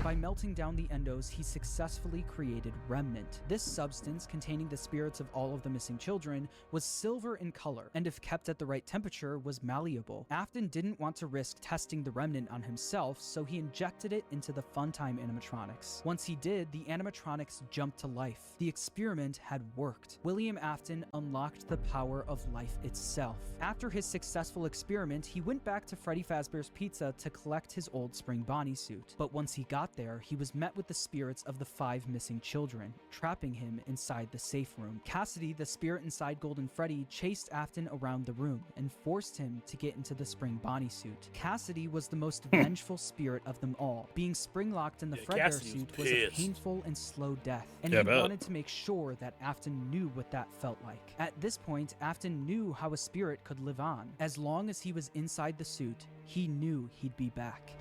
By melting down the endos, he successfully created Remnant. This substance, containing the spirits of all of the missing children, was silver in color, and if kept at the right temperature, was malleable. Afton didn't want to risk testing the Remnant on himself, so he injected it into the Funtime animatronics. Once he did, the animatronics jumped to life. The experiment had worked. William Afton unlocked the power of life itself. After his successful experiment, he went back to Freddy Fazbear's Pizza to collect his old Spring Bonnie suit. But once he got there, he was met with the spirits of the 5 missing children, trapping him inside the safe room. Cassidy, the spirit inside Golden Freddy, chased Afton around the room and forced him to get into the Spring Bonnie suit. Cassidy was the most vengeful spirit of them all. Being spring-locked in the Fredbear suit was a painful and slow death, and he wanted to make sure that Afton knew what that felt like. At this point, Afton knew how a spirit could live on. As long as he was inside the suit, he knew he'd be back.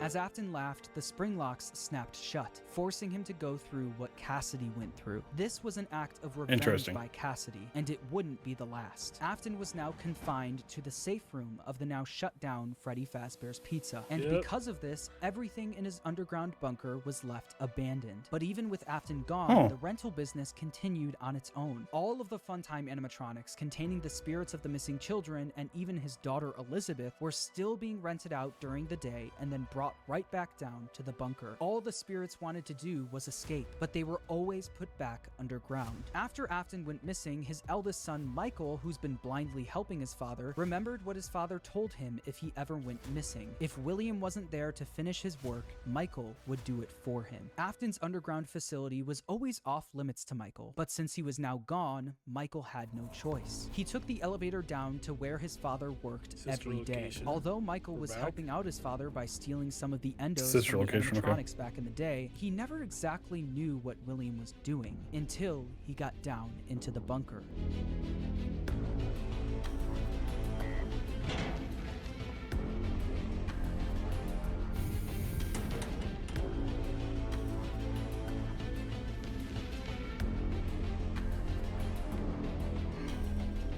As Afton laughed, the spring locks snapped shut, forcing him to go through what Cassidy went through. This was an act of revenge by Cassidy, and it wouldn't be the last. Afton was now confined to the safe room of the now shut down Freddy Fazbear's Pizza, and because of this, everything in his underground bunker was left abandoned. But even with Afton gone, the rental business continued on its own. All of the Funtime animatronics containing the spirits of the missing children and even his daughter Elizabeth were still being rented out during the day and then brought right back down to the bunker. All the spirits wanted to do was escape, but they were always put back underground. After Afton went missing, his eldest son Michael, who's been blindly helping his father, remembered what his father told him if he ever went missing. If William wasn't there to finish his work, Michael would do it for him. Afton's underground facility was always off limits to Michael, but since he was now gone, Michael had no choice. He took the elevator down to where his father worked every day. Although Michael was helping out his father by stealing some of the endos from the animatronics back in the day, he never exactly knew what William was doing until he got down into the bunker.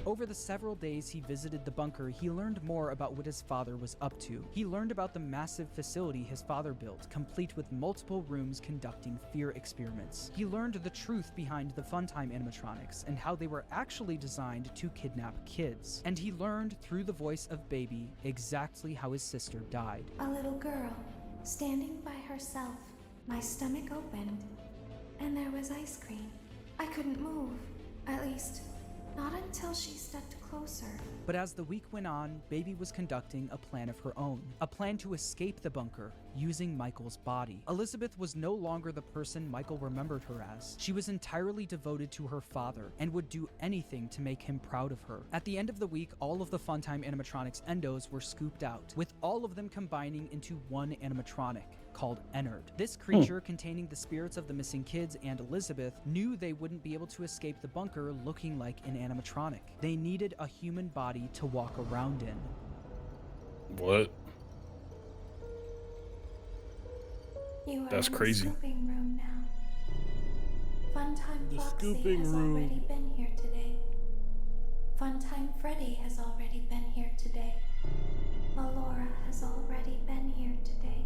Over the several days he visited the bunker, he learned more about what his father was up to. He learned about the massive facility his father built, complete with multiple rooms conducting fear experiments. He learned the truth behind the Funtime animatronics and how they were actually designed to kidnap kids. And he learned through the voice of Baby exactly how his sister died. A little girl, standing by herself. My stomach opened, and there was ice cream. I couldn't move, at least not until she stepped closer. But as the week went on, Baby was conducting a plan of her own, a plan to escape the bunker using Michael's body. Elizabeth was no longer the person Michael remembered her as. She was entirely devoted to her father and would do anything to make him proud of her. At the end of the week, all of the Funtime animatronics endos were scooped out, with all of them combining into one animatronic called Ennard. This creature, containing the spirits of the missing kids and Elizabeth, knew they wouldn't be able to escape the bunker looking like an animatronic. They needed a human body to walk around in. What? You are That's in crazy. The scooping room now. Funtime The Foxy scooping has room. already been here today. Funtime Freddy has already been here today. Melora has already been here today.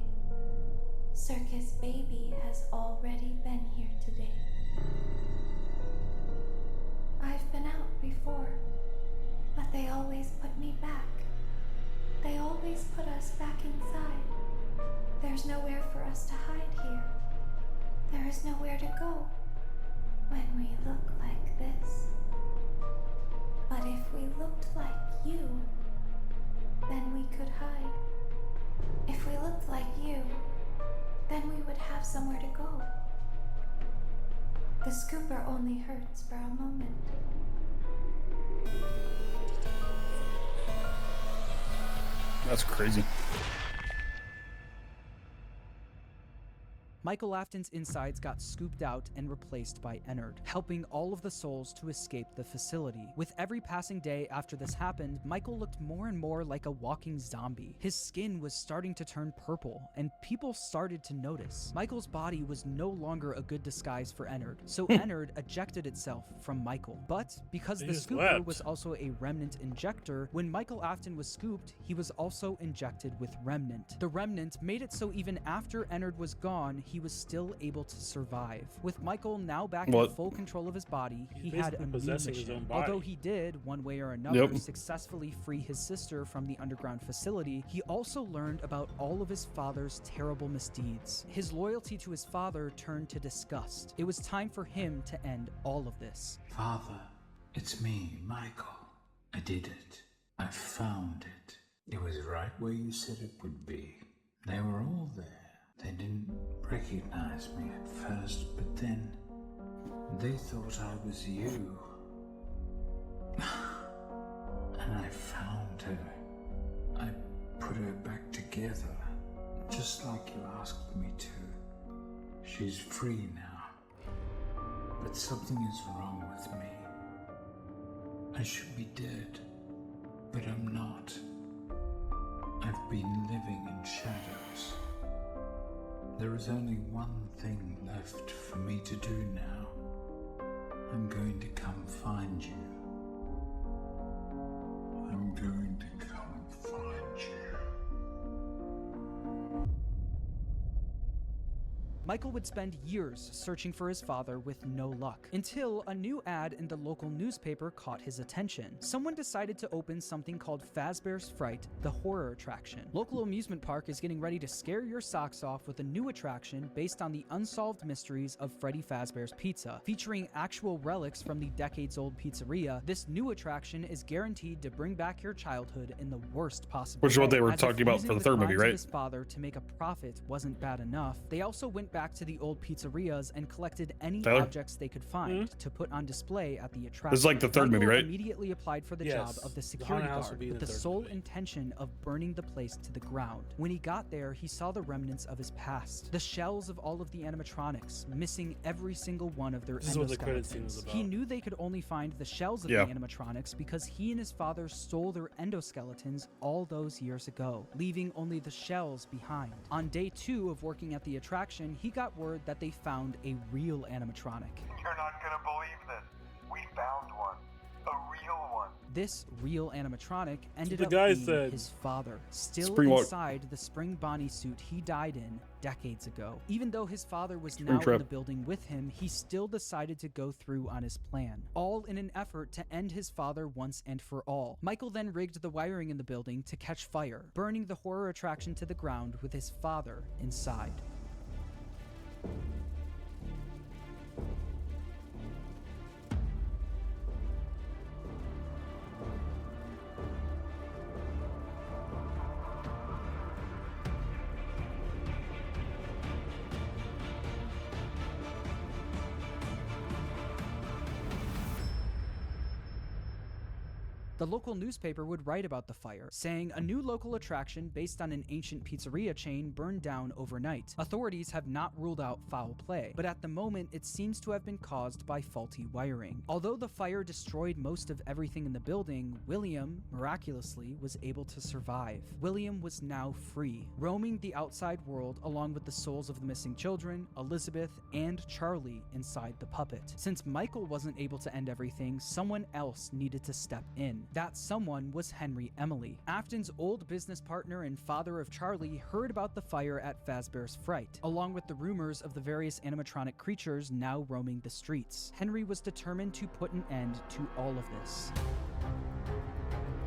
Circus Baby has already been here today. I've been out before, but they always put me back. They always put us back inside. There's nowhere for us to hide here. There is nowhere to go when we look like this. But if we looked like you, then we could hide. If we looked like you, then we would have somewhere to go. The scooper only hurts for a moment. That's crazy. Michael Afton's insides got scooped out and replaced by Ennard, helping all of the souls to escape the facility. With every passing day after this happened, Michael looked more and more like a walking zombie. His skin was starting to turn purple, and people started to notice. Michael's body was no longer a good disguise for Ennard, so Ennard ejected itself from Michael. But because the scooper was also a remnant injector, when Michael Afton was scooped, he was also injected with Remnant. The Remnant made it so even after Ennard was gone, he was still able to survive. With Michael now back in full control of his body, he had a new mission. Although he did, one way or another, successfully free his sister from the underground facility, he also learned about all of his father's terrible misdeeds. His loyalty to his father turned to disgust. It was time for him to end all of this. Father, it's me, Michael. I did it. I found it. It was right where you said it would be. They were all there. They didn't recognize me at first, but then they thought I was you. And I found her. I put her back together, just like you asked me to. She's free now. But something is wrong with me. I should be dead, but I'm not. I've been living in shadows. There is only one thing left for me to do now. I'm going to come find you. I'm going to come find you. Michael would spend years searching for his father with no luck, until a new ad in the local newspaper caught his attention. Someone decided to open something called Fazbear's Fright, the horror attraction. Local amusement park is getting ready to scare your socks off with a new attraction based on the unsolved mysteries of Freddy Fazbear's Pizza. Featuring actual relics from the decades-old pizzeria, this new attraction is guaranteed to bring back your childhood in the worst possible way. Which is what they were talking about for the third movie, right? His father to make a profit wasn't bad enough. They also went back to the old pizzerias and collected any objects they could find to put on display at the attraction. This is like the third movie, right? Immediately applied for the job of the security guard with the sole intention of burning the place to the ground. When he got there, he saw the remnants of his past, the shells of all of the animatronics, missing every single one of their endoskeletons. He knew they could only find the shells of the animatronics because he and his father stole their endoskeletons all those years ago, leaving only the shells behind. On day 2 of working at the attraction, he got word that they found a real animatronic. You're not gonna believe this. We found one. A real one. This real animatronic ended up being his father, still inside the Spring Bonnie suit he died in decades ago. Even though his father was now in the building with him, he still decided to go through on his plan, all in an effort to end his father once and for all. Michael then rigged the wiring in the building to catch fire, burning the horror attraction to the ground with his father inside. The local newspaper would write about the fire, saying a new local attraction based on an ancient pizzeria chain burned down overnight. Authorities have not ruled out foul play, but at the moment it seems to have been caused by faulty wiring. Although the fire destroyed most of everything in the building, William, miraculously, was able to survive. William was now free, roaming the outside world along with the souls of the missing children, Elizabeth, and Charlie inside the puppet. Since Michael wasn't able to end everything, someone else needed to step in. That someone was Henry Emily. Afton's old business partner and father of Charlie heard about the fire at Fazbear's Fright, along with the rumors of the various animatronic creatures now roaming the streets. Henry was determined to put an end to all of this.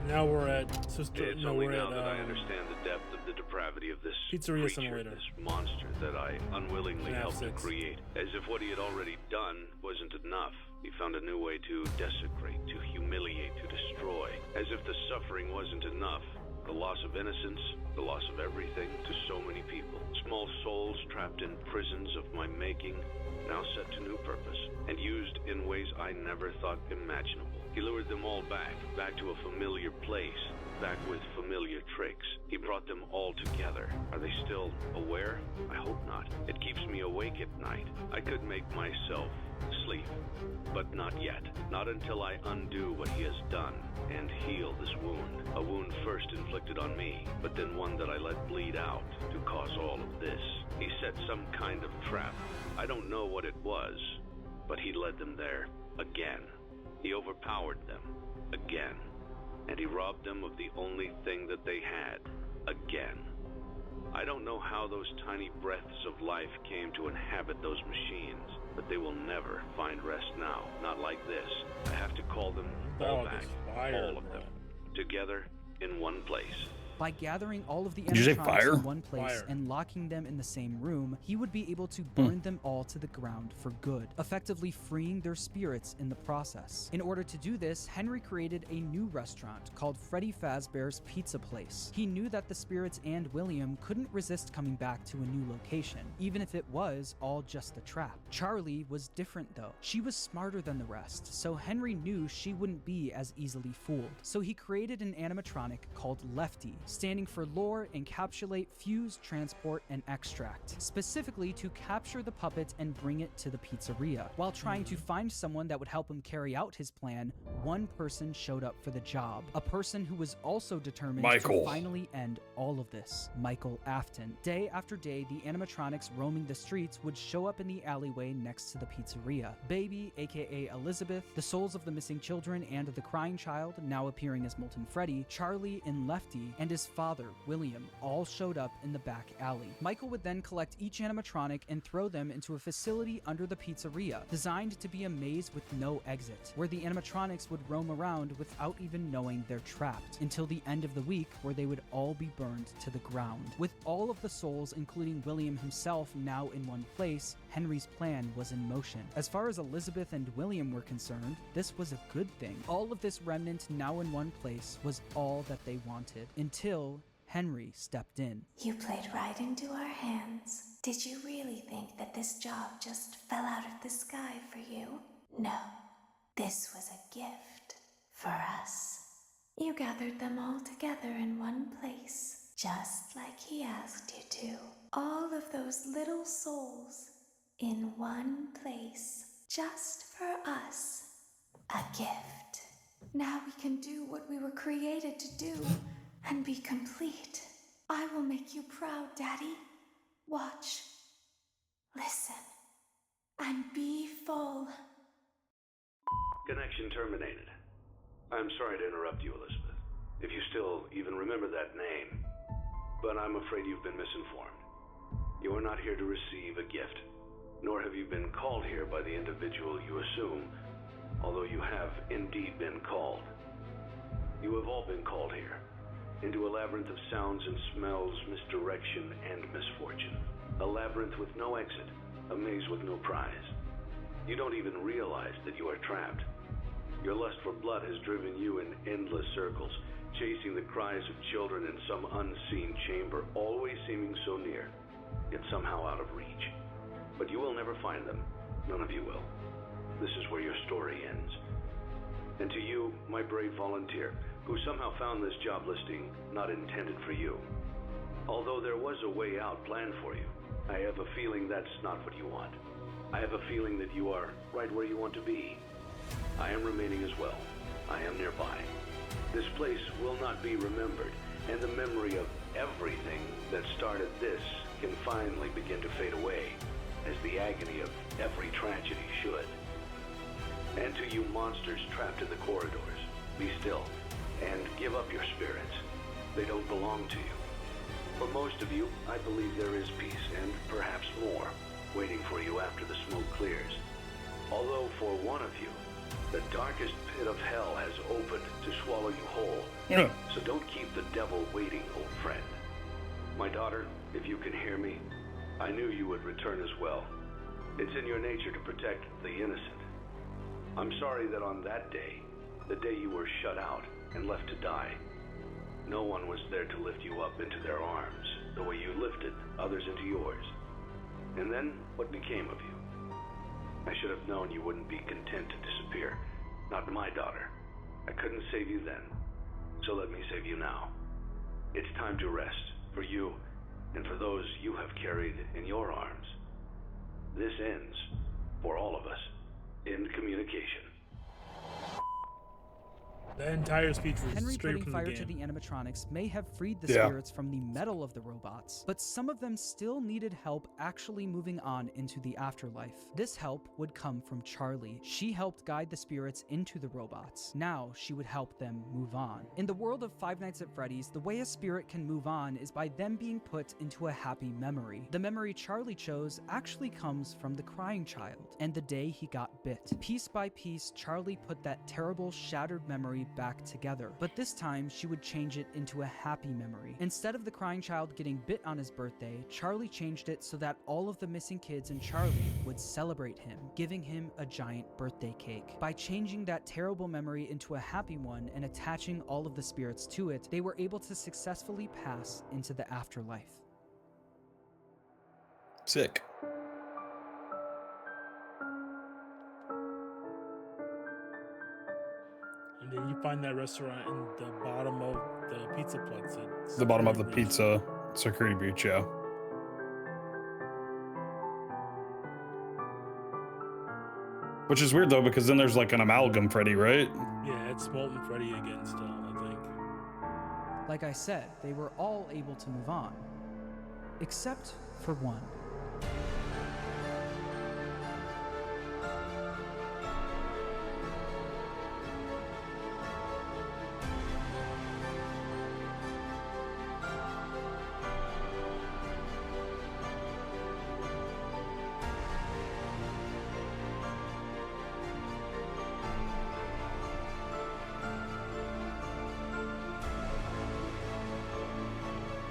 Now we're at It's only now that I understand the depth of the depravity of this Pizzeria creature, Simulator. this monster that I unwillingly FNAF helped to 6. create. As if what he had already done wasn't enough. He found a new way to desecrate, to humiliate, to destroy. As if the suffering wasn't enough. The loss of innocence, the loss of everything to so many people. Small souls trapped in prisons of my making, now set to new purpose, and used in ways I never thought imaginable. He lured them all back to a familiar place, back with familiar tricks. He brought them all together. Are they still aware? I hope not. It keeps me awake at night. I could make myself sleep, but not yet. Not until I undo what he has done and heal this wound. A wound first inflicted on me, but then one that I let bleed out to cause all of this. He set some kind of trap. I don't know what it was, but he led them there again. He overpowered them again, and he robbed them of the only thing that they had again. I don't know how those tiny breaths of life came to inhabit those machines, but they will never find rest now. Not like this. I have to call them all back. All of them. Together in one place. By gathering all of the Did you say animatronics fire? in one place and locking them in the same room, he would be able to burn them all to the ground for good, effectively freeing their spirits in the process. In order to do this, Henry created a new restaurant called Freddy Fazbear's Pizza Place. He knew that the spirits and William couldn't resist coming back to a new location, even if it was all just a trap. Charlie was different though. She was smarter than the rest, so Henry knew she wouldn't be as easily fooled. So he created an animatronic called Lefty, standing for Lure, Encapsulate, Fuse, Transport, and Extract, specifically to capture the puppet and bring it to the pizzeria. While trying to find someone that would help him carry out his plan, one person showed up for the job, a person who was also determined to finally end all of this, Michael Afton. Day after day, the animatronics roaming the streets would show up in the alleyway next to the pizzeria. Baby, aka Elizabeth, the souls of the missing children and the crying child, now appearing as Molten Freddy, Charlie and Lefty, and his father, William, all showed up in the back alley. Michael would then collect each animatronic and throw them into a facility under the pizzeria, designed to be a maze with no exit, where the animatronics would roam around without even knowing they're trapped, until the end of the week, where they would all be burned to the ground. With all of the souls, including William himself, now in one place, Henry's plan was in motion. As far as Elizabeth and William were concerned, this was a good thing. All of this remnant now in one place was all that they wanted, until Henry stepped in. You played right into our hands. Did you really think that this job just fell out of the sky for you? No, this was a gift for us. You gathered them all together in one place, just like he asked you to. All of those little souls in one place, just for us. A gift. Now we can do what we were created to do and be complete. I will make you proud, Daddy. Watch, listen, and be full. Connection terminated. I'm sorry to interrupt you, Elizabeth, if you still even remember that name, but I'm afraid you've been misinformed. You are not here to receive a gift, nor have you been called here by the individual you assume, although you have indeed been called. You have all been called here, into a labyrinth of sounds and smells, misdirection, and misfortune. A labyrinth with no exit, a maze with no prize. You don't even realize that you are trapped. Your lust for blood has driven you in endless circles, chasing the cries of children in some unseen chamber, always seeming so near, yet somehow out of reach. But you will never find them. None of you will. This is where your story ends. And to you, my brave volunteer, who somehow found this job listing not intended for you. Although there was a way out planned for you, I have a feeling that's not what you want. I have a feeling that you are right where you want to be. I am remaining as well. I am nearby. This place will not be remembered, and the memory of everything that started this can finally begin to fade away, as the agony of every tragedy should. And to you monsters trapped in the corridors, be still, and give up your spirits. They don't belong to you. For most of you, I believe there is peace, and perhaps more, waiting for you after the smoke clears. Although for one of you, the darkest pit of hell has opened to swallow you whole. So don't keep the devil waiting, old friend. My daughter, if you can hear me, I knew you would return as well. It's in your nature to protect the innocent. I'm sorry that on that day, the day you were shut out and left to die, no one was there to lift you up into their arms, the way you lifted others into yours. And then, what became of you? I should have known you wouldn't be content to disappear. Not my daughter. I couldn't save you then. So let me save you now. It's time to rest, for you and for those you have carried in your arms. This ends, for all of us, in communication. The entire speech was Henry straight putting from fire the to game. the animatronics may have freed the spirits from the metal of the robots, but some of them still needed help actually moving on into the afterlife. This help would come from Charlie. She helped guide the spirits into the robots. Now she would help them move on. In the world of Five Nights at Freddy's, the way a spirit can move on is by them being put into a happy memory. The memory Charlie chose actually comes from the crying child and the day he got bit. Piece by piece, Charlie put that terrible, shattered memory back together, but this time she would change it into a happy memory. Instead of the crying child getting bit on his birthday, Charlie changed it so that all of the missing kids and Charlie would celebrate him, giving him a giant birthday cake. By changing that terrible memory into a happy one and attaching all of the spirits to it, they were able to successfully pass into the afterlife. Sick. And then you find that restaurant in the bottom of the pizza plex. The bottom of the pizza security breach, yeah. Which is weird though, because then there's like an amalgam Freddy, right? Yeah, it's Molten Freddy again still, I think. Like I said, they were all able to move on, except for one.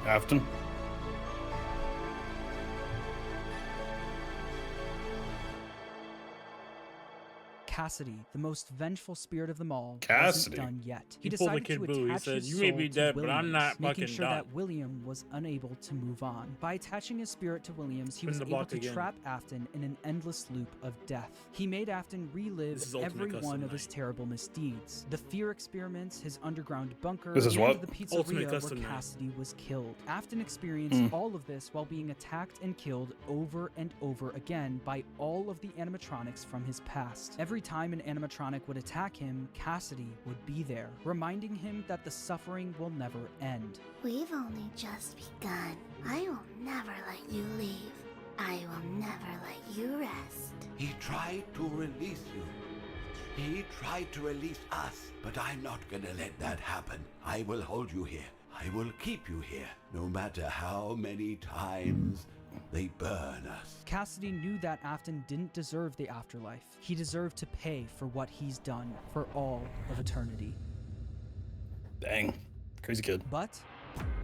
Afton. Cassidy, the most vengeful spirit of them all, Cassidy. wasn't done yet. He pulled the decided kid to Boo. He attach said, his "You may soul be to dead, but I'm Williams, not making fucking sure done." that William was unable to move on. By attaching his spirit to Williams, he Spin was the able block to again. trap Afton in an endless loop of death. He made Afton relive This is Ultimate every Custom one of his Night. terrible misdeeds. The fear experiments, his underground bunker, This is and what? the Ultimate pizzeria Custom where Night. Cassidy was killed. Afton experienced all of this while being attacked and killed over and over again by all of the animatronics from his past. Every time an animatronic would attack him, Cassidy would be there, reminding him that the suffering will never end. We've only just begun. I will never let you leave. I will never let you rest. He tried to release you. He tried to release us, but I'm not gonna let that happen. I will hold you here. I will keep you here, no matter how many times they burn us. Cassidy knew that Afton didn't deserve the afterlife. He deserved to pay for what he's done for all of eternity. Dang. Crazy kid. But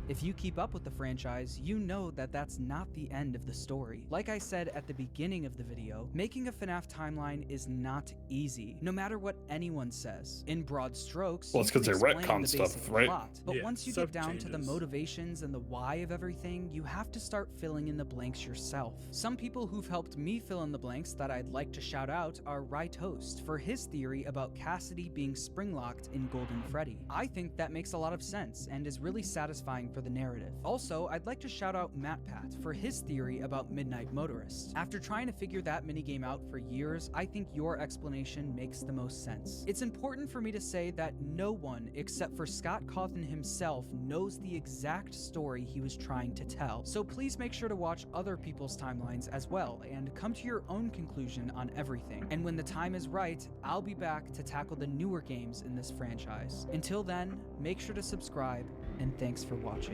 if you keep up with the franchise, you know that that's not the end of the story. Like I said at the beginning of the video, making a FNAF timeline is not easy, no matter what anyone says. In broad strokes, Well, it's you 'cause can they explain retcon the stuff, basic right? plot, but Yeah, once you stuff get down to the changes. motivations and the why of everything, you have to start filling in the blanks yourself. Some people who've helped me fill in the blanks that I'd like to shout out are Right Host for his theory about Cassidy being spring-locked in Golden Freddy. I think that makes a lot of sense and is really satisfying for the narrative. Also, I'd like to shout out MattPat for his theory about Midnight Motorist. After trying to figure that minigame out for years, I think your explanation makes the most sense. It's important for me to say that no one except for Scott Cawthon himself knows the exact story he was trying to tell. So please make sure to watch other people's timelines as well and come to your own conclusion on everything. And when the time is right, I'll be back to tackle the newer games in this franchise. Until then, make sure to subscribe and thanks for watching.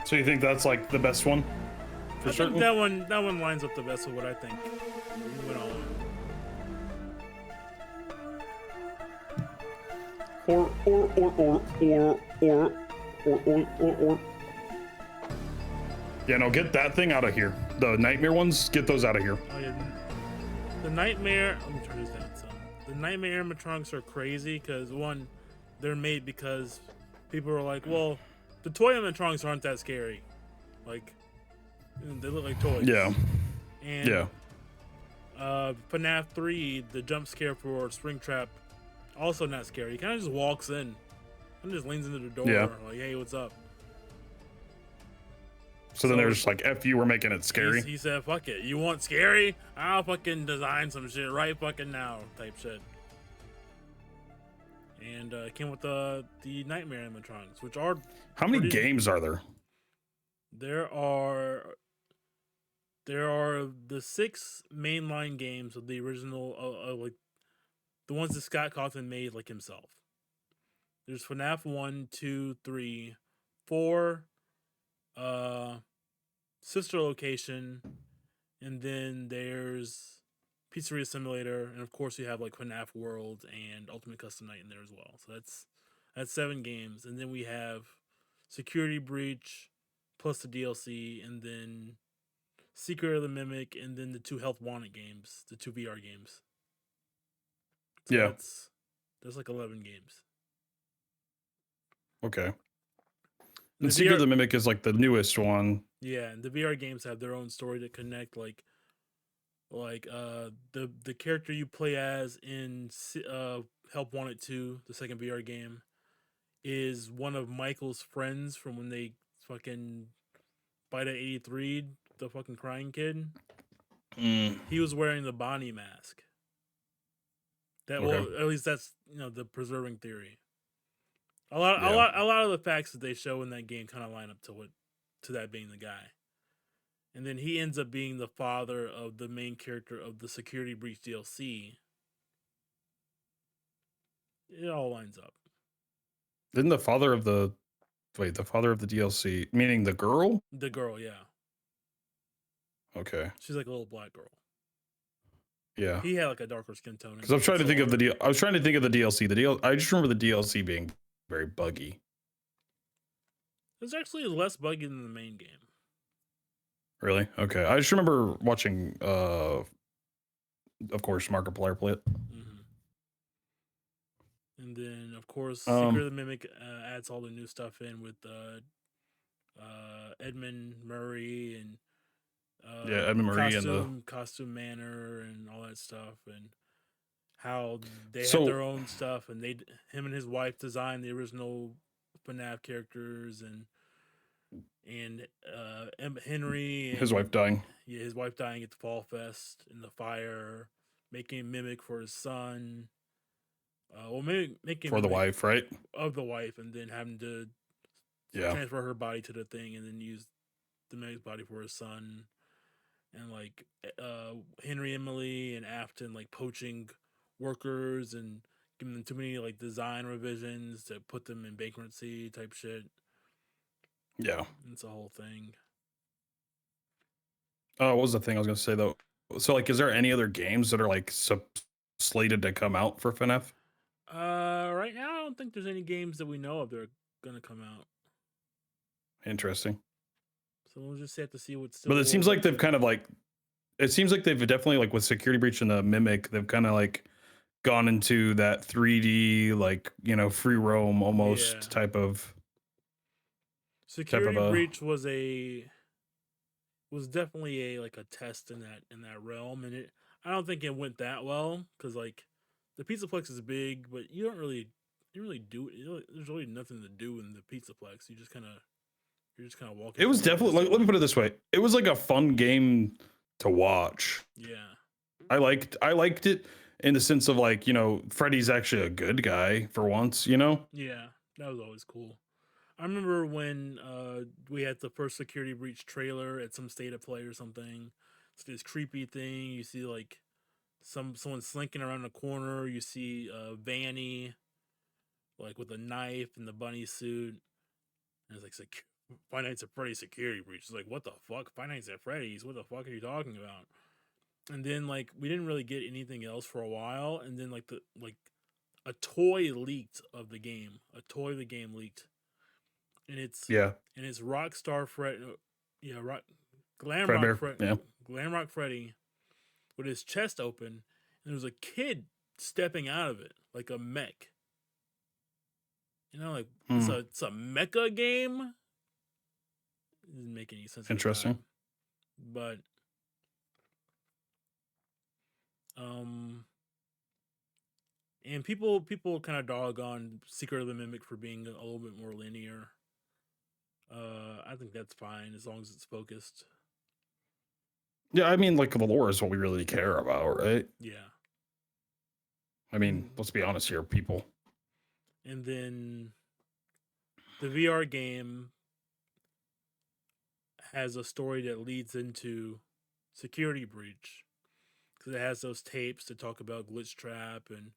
So you think that's like the best one? For I certain? think that one lines up the best with what I think. You went all in. Or. Yeah, no, get that thing out of here. The nightmare ones, get those out of here. Oh, yeah. The nightmare. Let me turn this down some. The nightmare animatronics are crazy because one, they're made because people are like, well, the toy animatronics aren't that scary. Like, they look like toys. Yeah. And Yeah. FNAF 3, the jump scare for Springtrap, also not scary. He kind of just walks in and just leans into the door, like, hey, what's up? So then they're just like, F you, we're making it scary. He said, fuck it. You want scary? I'll fucking design some shit right fucking now, type shit. And it came with the Nightmare animatronics, which are... How many games are there? There are the 6 mainline games of the original, like the ones that Scott Cawthon made like himself. There's FNAF 1, 2, 3, 4, Sister Location, and then there's Pizzeria Simulator, and of course you have like FNAF World and Ultimate Custom Night in there as well. So that's 7 games, and then we have Security Breach plus the DLC, and then Secret of the Mimic, and then the 2 Health Wanted games, the 2 VR games. So yeah, that's like 11 games. Okay. And Secret of the Mimic is like the newest one. Yeah, and the VR games have their own story to connect. Like the character you play as in Help Wanted 2, the second VR game, is one of Michael's friends from when they fucking fight at 83, the fucking crying kid. He was wearing the Bonnie mask. Well, at least that's the preserving theory. A lot of the facts that they show in that game kind of line up to that being the guy. And then he ends up being the father of the main character of the Security Breach DLC. It all lines up. Didn't the father of the DLC, meaning the girl? The girl, yeah. Okay. She's like a little black girl. Yeah. He had like a darker skin tone. Because I'm trying to think of the I was trying to think of the DLC. I just remember the DLC being very buggy. It's actually less buggy than the main game. Really? Okay. I just remember watching, of course, Markiplier play it. Mm-hmm. And then, of course, Secret of the Mimic adds all the new stuff in with Edmund Murray and Edmund Murray and Costume Manor and all that stuff, and how they had their own stuff, and him and his wife designed the original FNAF characters, and Henry and his wife dying. Yeah, his wife dying at the Fall Fest in the fire, making a mimic for his son. Making for the wife, right? Of the wife, and then having to transfer her body to the thing, and then use the mimic's body for his son. And like Henry, Emily, and Afton like poaching workers and giving them too many like design revisions to put them in bankruptcy type shit. Yeah, it's a whole thing. What was the thing I was gonna say though? So like, is there any other games that are like slated to come out for FNAF? Right now I don't think there's any games that we know of that are gonna come out. Interesting. So we'll just have to see what's still. But it seems like they've kind of like, it seems like they've definitely like with Security Breach and the Mimic, they've kind of like gone into that 3D like free roam almost type of. Security Breach was definitely a test in that realm, and I don't think it went that well because like the Pizzaplex is big, but you don't really do there's really nothing to do in the Pizzaplex. You're just kind of walking. It was definitely like, let me put it this way, it was like a fun game to watch. Yeah, I liked it in the sense of like Freddy's actually a good guy for once. Yeah, that was always cool. I remember when we had the first Security Breach trailer at some State of Play or something. It's this creepy thing. You see like someone slinking around the corner. You see Vanny like with a knife and the bunny suit. And it's like Five Nights at Freddy's Security Breach. It's like, what the fuck? Five Nights at Freddy's? What the fuck are you talking about? And then like we didn't really get anything else for a while. And then like a toy leaked of the game. A toy of the game leaked. And it's Rockstar Freddy, Glamrock Freddy with his chest open, and there's a kid stepping out of it like a mech. It's a mecha game. It doesn't make any sense. Interesting. But And people kind of dog on Secret of the Mimic for being a little bit more linear. I think that's fine as long as it's focused. Yeah, I mean, like the lore is what we really care about, right? Yeah. I mean, let's be honest here, people. And then the VR game has a story that leads into Security Breach because it has those tapes to talk about Glitch Trap, and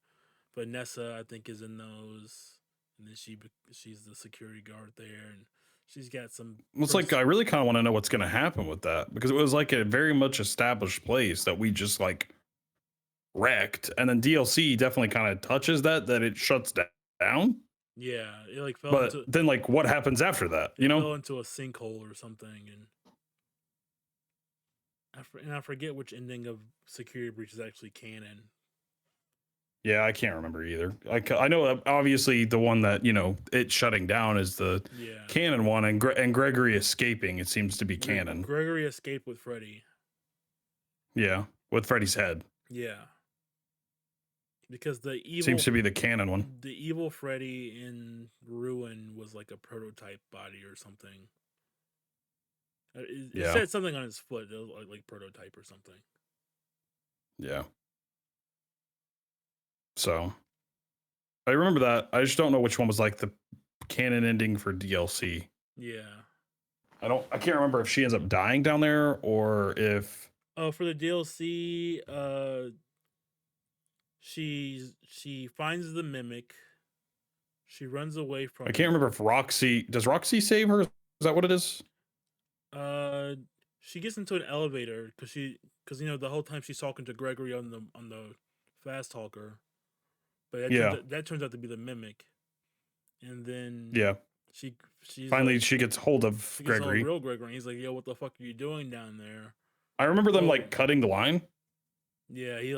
Vanessa, I think, is in those, and then she's the security guard there, and she's got some. It's like I really kind of want to know what's going to happen with that because it was like a very much established place that we just like wrecked, and then DLC definitely kind of touches that it shuts down. Yeah, it like fell but into, then like what happens after that? You know, fell into a sinkhole or something, and I forget which ending of Security Breach is actually canon. Yeah, I can't remember either. I know obviously the one that, you know, it's shutting down is the canon one, and Gregory escaping, it seems to be canon. Gregory escaped with Freddy. Yeah, with Freddy's head. Yeah. Because the evil seems to be the canon one. The evil Freddy in Ruin was like a prototype body or something. It said something on his foot, like prototype or something. Yeah. So I remember that. I just don't know which one was like the canon ending for DLC. Yeah. I can't remember if she ends up dying down there or if for the DLC, she finds the mimic. She runs away from I can't remember if does Roxy save her? Is that what it is? She gets into an elevator because you know the whole time she's talking to Gregory on the fast talker. But that turns out to be the mimic. And then she finally like, she gets hold of Gregory. Real Gregory. And he's like, "Yo, what the fuck are you doing down there?" I remember them like cutting the line. Yeah, he's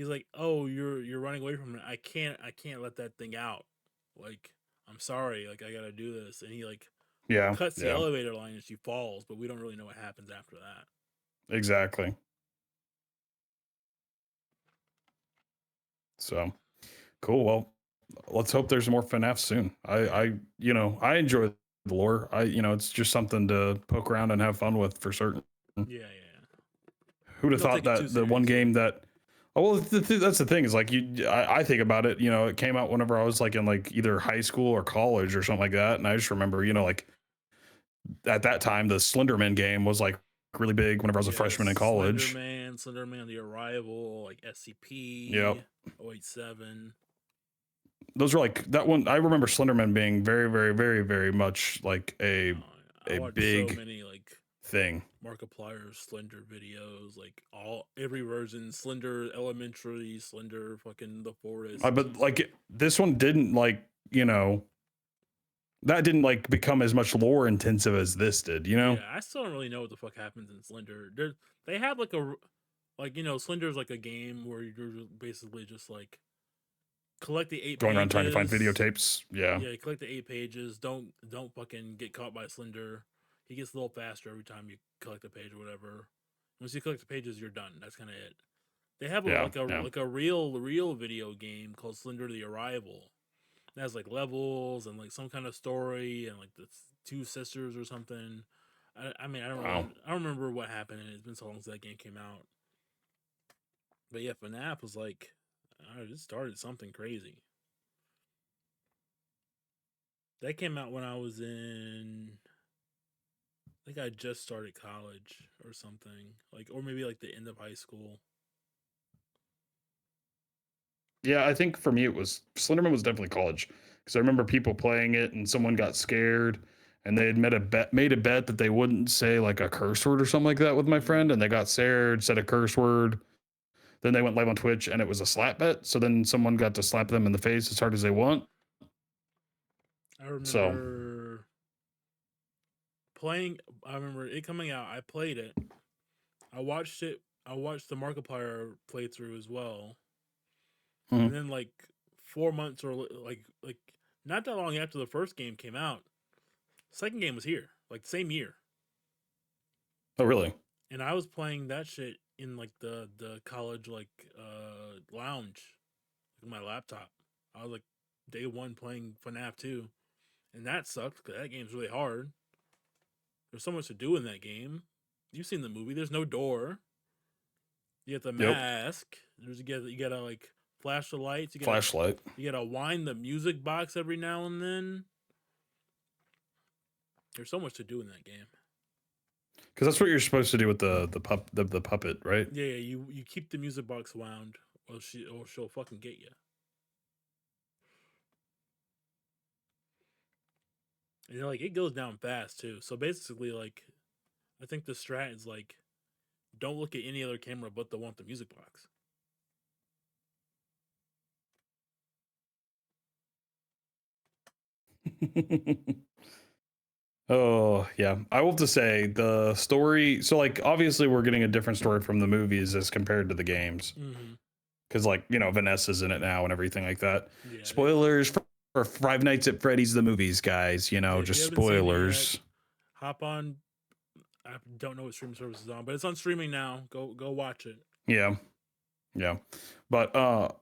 like, "Oh, you're running away from it. I can't let that thing out. Like, I'm sorry. Like, I gotta do this." And he like cuts the elevator line and she falls, but we don't really know what happens after that. Exactly. So cool. Well, let's hope there's more FNAF soon. I enjoy the lore. It's just something to poke around and have fun with for certain. Yeah. Who'd have thought that the one game that that's the thing is like I think about it, it came out whenever I was like in like either high school or college or something like that. And I just remember, like at that time, the Slenderman game was like really big whenever I was a freshman in college. Slenderman, The Arrival, like SCP, 087. Those were like that one. I remember Slenderman being very, very, very, very much like a big so many like thing. Markiplier Slender videos, like every version, Slender Elementary, Slender fucking The Forest. But like this one didn't like, that didn't like become as much lore intensive as this did, Yeah, I still don't really know what the fuck happens in Slender. They have Slender's like a game where you're basically just like collect the 8 going pages. around trying to find videotapes. Yeah, collect the 8 pages. Don't fucking get caught by Slender. He gets a little faster every time you collect a page or whatever. Once you collect the pages, you're done. That's kind of it. They have like a real video game called Slender the Arrival. It has like levels and like some kind of story and like the 2 sisters or something. I don't remember what happened, and it's been so long since that game came out. But yeah, FNAF was like, it started something crazy. That came out when I was in, I think I just started college or something, or maybe like the end of high school. Yeah, I think for me Slenderman was definitely college, because I remember people playing it and someone got scared and they had made a bet that they wouldn't say like a curse word or something like that with my friend, and they got scared, said a curse word. Then they went live on Twitch and it was a slap bet. So then someone got to slap them in the face as hard as they want. I remember I remember it coming out. I played it. I watched it. I watched the Markiplier playthrough as well. Mm-hmm. And then like 4 months or like not that long after the first game came out, second game was here, like the same year. Oh, really? And I was playing that shit in like the college like lounge with my laptop. I was like day one playing FNAF 2, and that sucked because that game's really hard. There's so much to do in that game. You've seen the movie. There's no door. You get the mask. You gotta like flash the lights. You gotta, Flashlight. You gotta wind the music box every now and then. There's so much to do in that game. Because that's what you're supposed to do with the puppet, right? Yeah, you keep the music box wound, or she'll fucking get you. And like it goes down fast too. So basically, like, I think the strat is like, don't look at any other camera but the one with the music box. Oh, yeah. I will have to say the story. So, like, obviously, we're getting a different story from the movies as compared to the games. Because, like, you know, Vanessa's in it now and everything like that. Yeah, spoilers for Five Nights at Freddy's, the movies, guys. You know, just spoilers. Hop on. I don't know what streaming service is on, but it's on streaming now. Go watch it. Yeah. Yeah. But,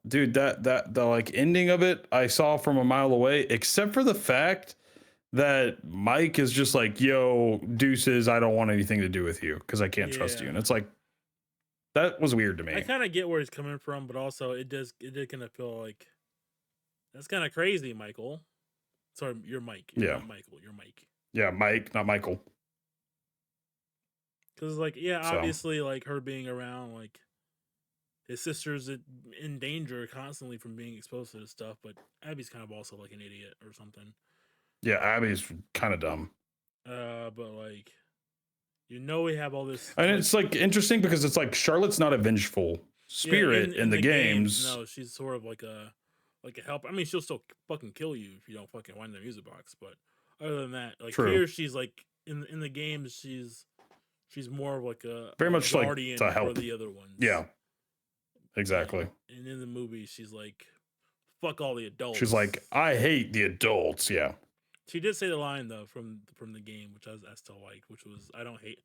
dude, the like ending of it, I saw from a mile away, except for the fact that Mike is just like, yo, deuces, I don't want anything to do with you because I can't trust you. And it's like, that was weird to me. I kind of get where he's coming from, but also it did kind of feel like that's kind of crazy, Michael. Sorry, you're Mike. You're not Michael. You're Mike. Yeah, Mike, not Michael. Because, like, yeah, obviously, like, her being around, like, his sister's in danger constantly from being exposed to this stuff, but Abby's kind of also, like, an idiot or something. Yeah, Abby's kind of dumb. But like, you know, we have all this, and it's like interesting because it's like Charlotte's not a vengeful spirit in the games. No, she's sort of like a help. I mean, she'll still fucking kill you if you don't fucking wind the music box. But other than that, like here, she's like in the games, she's more of like a very much guardian like to help for the other ones. Yeah, exactly. And in the movie, she's like, fuck all the adults. She's like, I hate the adults. Yeah. She did say the line though from the game, which I still like, which was, I don't hate.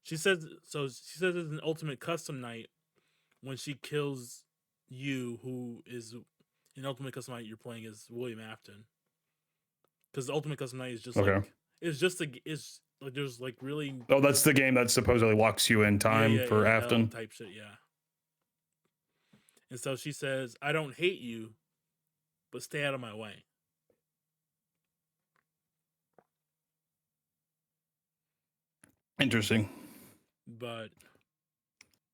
She says it's an ultimate custom night when she kills you, who is in ultimate custom night you're playing as William Afton. Because the ultimate custom night is just like it's like there's like really that's the game that supposedly locks you in time for Afton type shit, yeah. And so she says, I don't hate you, but stay out of my way. Interesting. But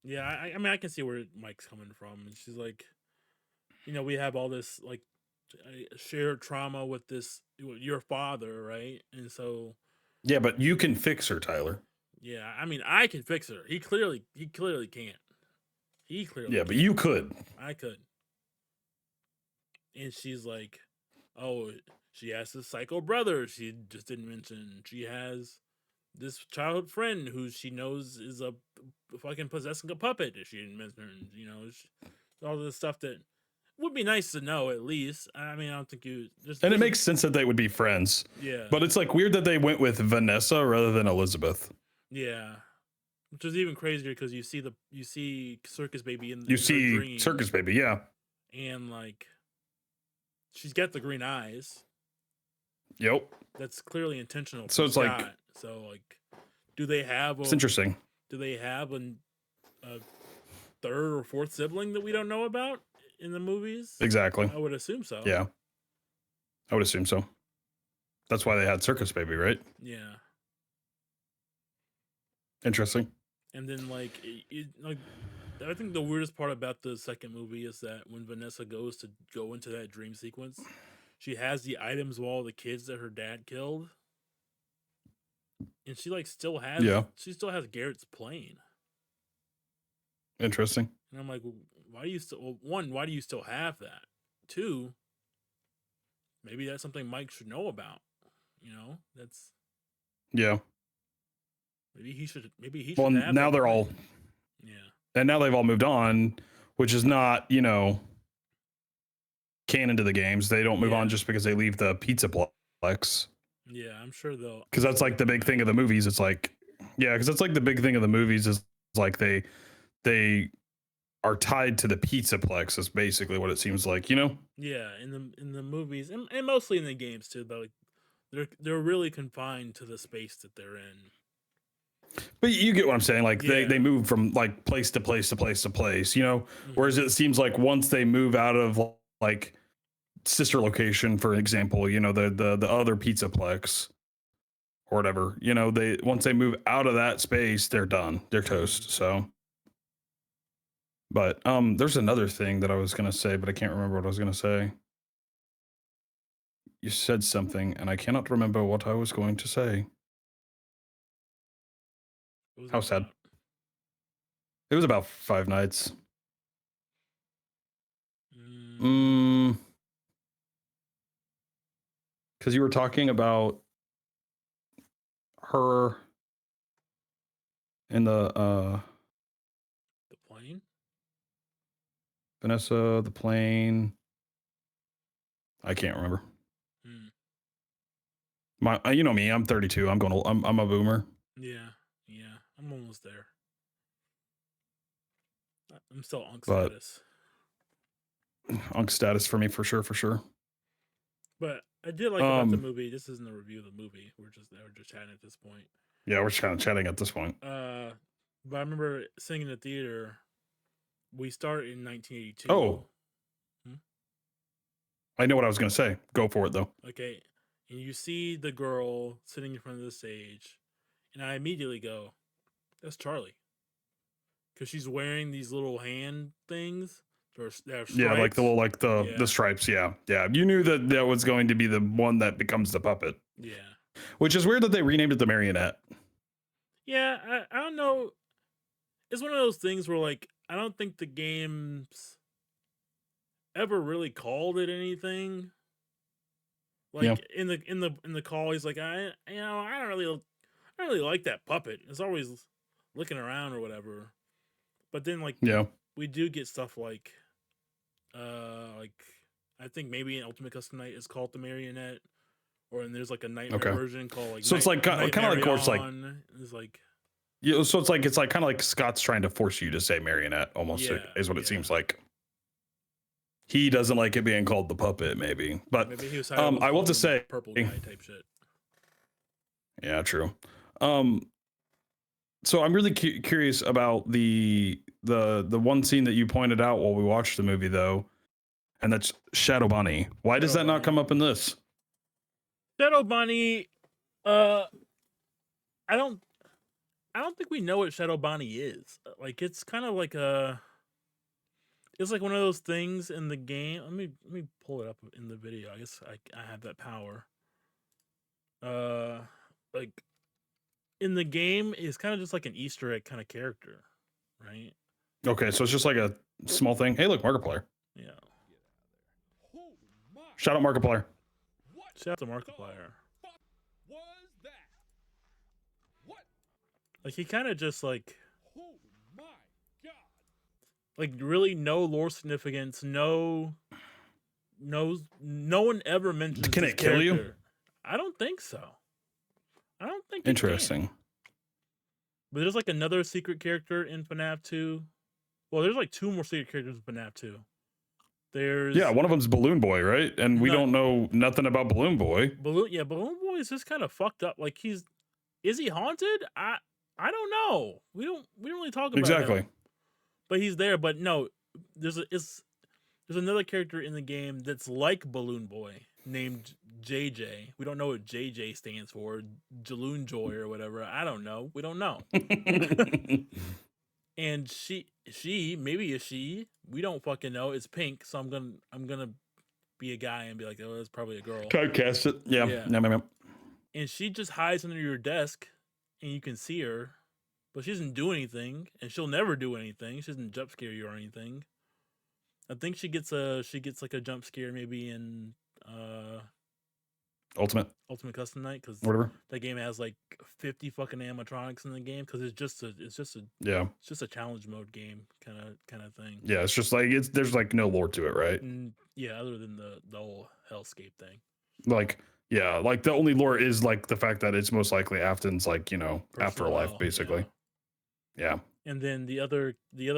yeah, I mean, I can see where Mike's coming from. And she's like, you know, we have all this like shared trauma with your father, right? And so yeah, but you can fix her, Tyler. Yeah, I mean, I can fix her. He clearly can't. He clearly but you could. I could. And she's like, oh, she has this psycho brother she just didn't mention. She has this childhood friend who she knows is a fucking possessing a puppet. She didn't mention, you know, all this stuff that would be nice to know at least. I mean, I don't think you. And it makes sense that they would be friends. Yeah. But it's like weird that they went with Vanessa rather than Elizabeth. Yeah. Which is even crazier because you see Circus Baby in you see dream, Circus Baby, yeah. And like, she's got the green eyes. Yep. That's clearly intentional. So it's like. So like, do they have? It's interesting. Do they have a third or fourth sibling that we don't know about in the movies? Exactly. I would assume so. Yeah. I would assume so. That's why they had Circus Baby, right? Yeah. Interesting. And then like I think the weirdest part about the second movie is that when Vanessa goes to go into that dream sequence, she has the items of all the kids that her dad killed. And she like still has Garrett's plane. Interesting. And I'm like, why do you still why do you still have that? Two, maybe that's something Mike should know about. You know, that's maybe he should well, have now they're all and now they've all moved on, which is not, you know, canon to the games. They don't move on just because they leave the pizza plex. Yeah, I'm sure they'll. Because that's like the big thing of the movies. It's like, because that's like the big thing of the movies is like they they are tied to the Pizzaplex. Is basically what it seems like, you know? Yeah, in the movies and mostly in the games too, but like they're really confined to the space that they're in. But you get what I'm saying. Like Yeah. they move from like place to place to place to place, you know? Whereas it seems like once they move out of like sister location, for example, you know, the other Pizzaplex or whatever, you know, once they move out of that space, they're done. They're toast. So but there's another thing that I was gonna say, but I can't remember what I was gonna say. You said something and I cannot remember what I was going to say. How sad. It was about Five Nights. Because you were talking about her in the plane? Vanessa, the plane. I can't remember. You know me, I'm 32. I'm a boomer. Yeah, I'm almost there. I'm still Unk But status. Unk status for me, for sure. But I did like about the movie. This isn't a review of the movie. We're just chatting at this point. Yeah, we're just kind of chatting at this point. But I remember seeing in the theater. We start in 1982. Oh. I know what I was going to say. Go for it, though. Okay. And you see the girl sitting in front of the stage. And I immediately go, that's Charlie. Because she's wearing these little hand things. Yeah, like the stripes. Yeah. You knew that was going to be the one that becomes the puppet. Yeah. Which is weird that they renamed it the Marionette. Yeah, I don't know. It's one of those things where, like, I don't think the games ever really called it anything. Like in the call, he's like, I don't really like that puppet. It's always looking around or whatever. But then we do get stuff like I think maybe in Ultimate Custom Night is called the Marionette, or and there's like a nightmare version called like. So it's like kind of like, of course, like it's like. Yeah, so it's kind of like Scott's trying to force you to say Marionette, almost is what it seems like. He doesn't like it being called the puppet, maybe, but maybe he was I will have to say, purple guy type shit. Yeah, true. So I'm really curious about the one scene that you pointed out while we watched the movie, though, and that's Shadow Bunny. Why does that not come up in this? Shadow Bunny, I don't think we know what Shadow Bunny is. Like, it's kind of like it's like one of those things in the game. Let me pull it up in the video. I guess I have that power. Like in the game, it's kind of just like an Easter egg kind of character, right? Okay, so it's just like a small thing. Hey, look, Markiplier. Yeah. Shout out Markiplier. Shout out to Markiplier. Like, he kind of just like really no lore significance, no one ever mentions. Can it kill you? I don't think so. I don't think. Interesting. But there's like another secret character in FNAF 2. Well, there's like 2 more secret characters in FNAF 2. There's one of them's Balloon Boy, right? And we don't know nothing about Balloon Boy. Balloon Boy is just kind of fucked up. Like, is he haunted? I don't know. We don't really talk about him. But he's there. But no, there's another character in the game that's like Balloon Boy named JJ. We don't know what JJ stands for, Jaloon Joy or whatever. I don't know. We don't know. And she maybe is she. We don't fucking know. It's pink, so I'm gonna be a guy and be like, oh, that's probably a girl. Typecast it. Yeah. And she just hides under your desk, and you can see her, but she doesn't do anything, and she'll never do anything. She doesn't jump scare you or anything. I think she gets like a jump scare maybe in Ultimate Custom Night, because whatever that game has like 50 fucking animatronics in the game, because it's just a challenge mode game kind of thing. Yeah, it's just like there's like no lore to it, right? Yeah, other than the whole hellscape thing. Like the only lore is like the fact that it's most likely Afton's like, you know, afterlife, basically. Yeah. And then the other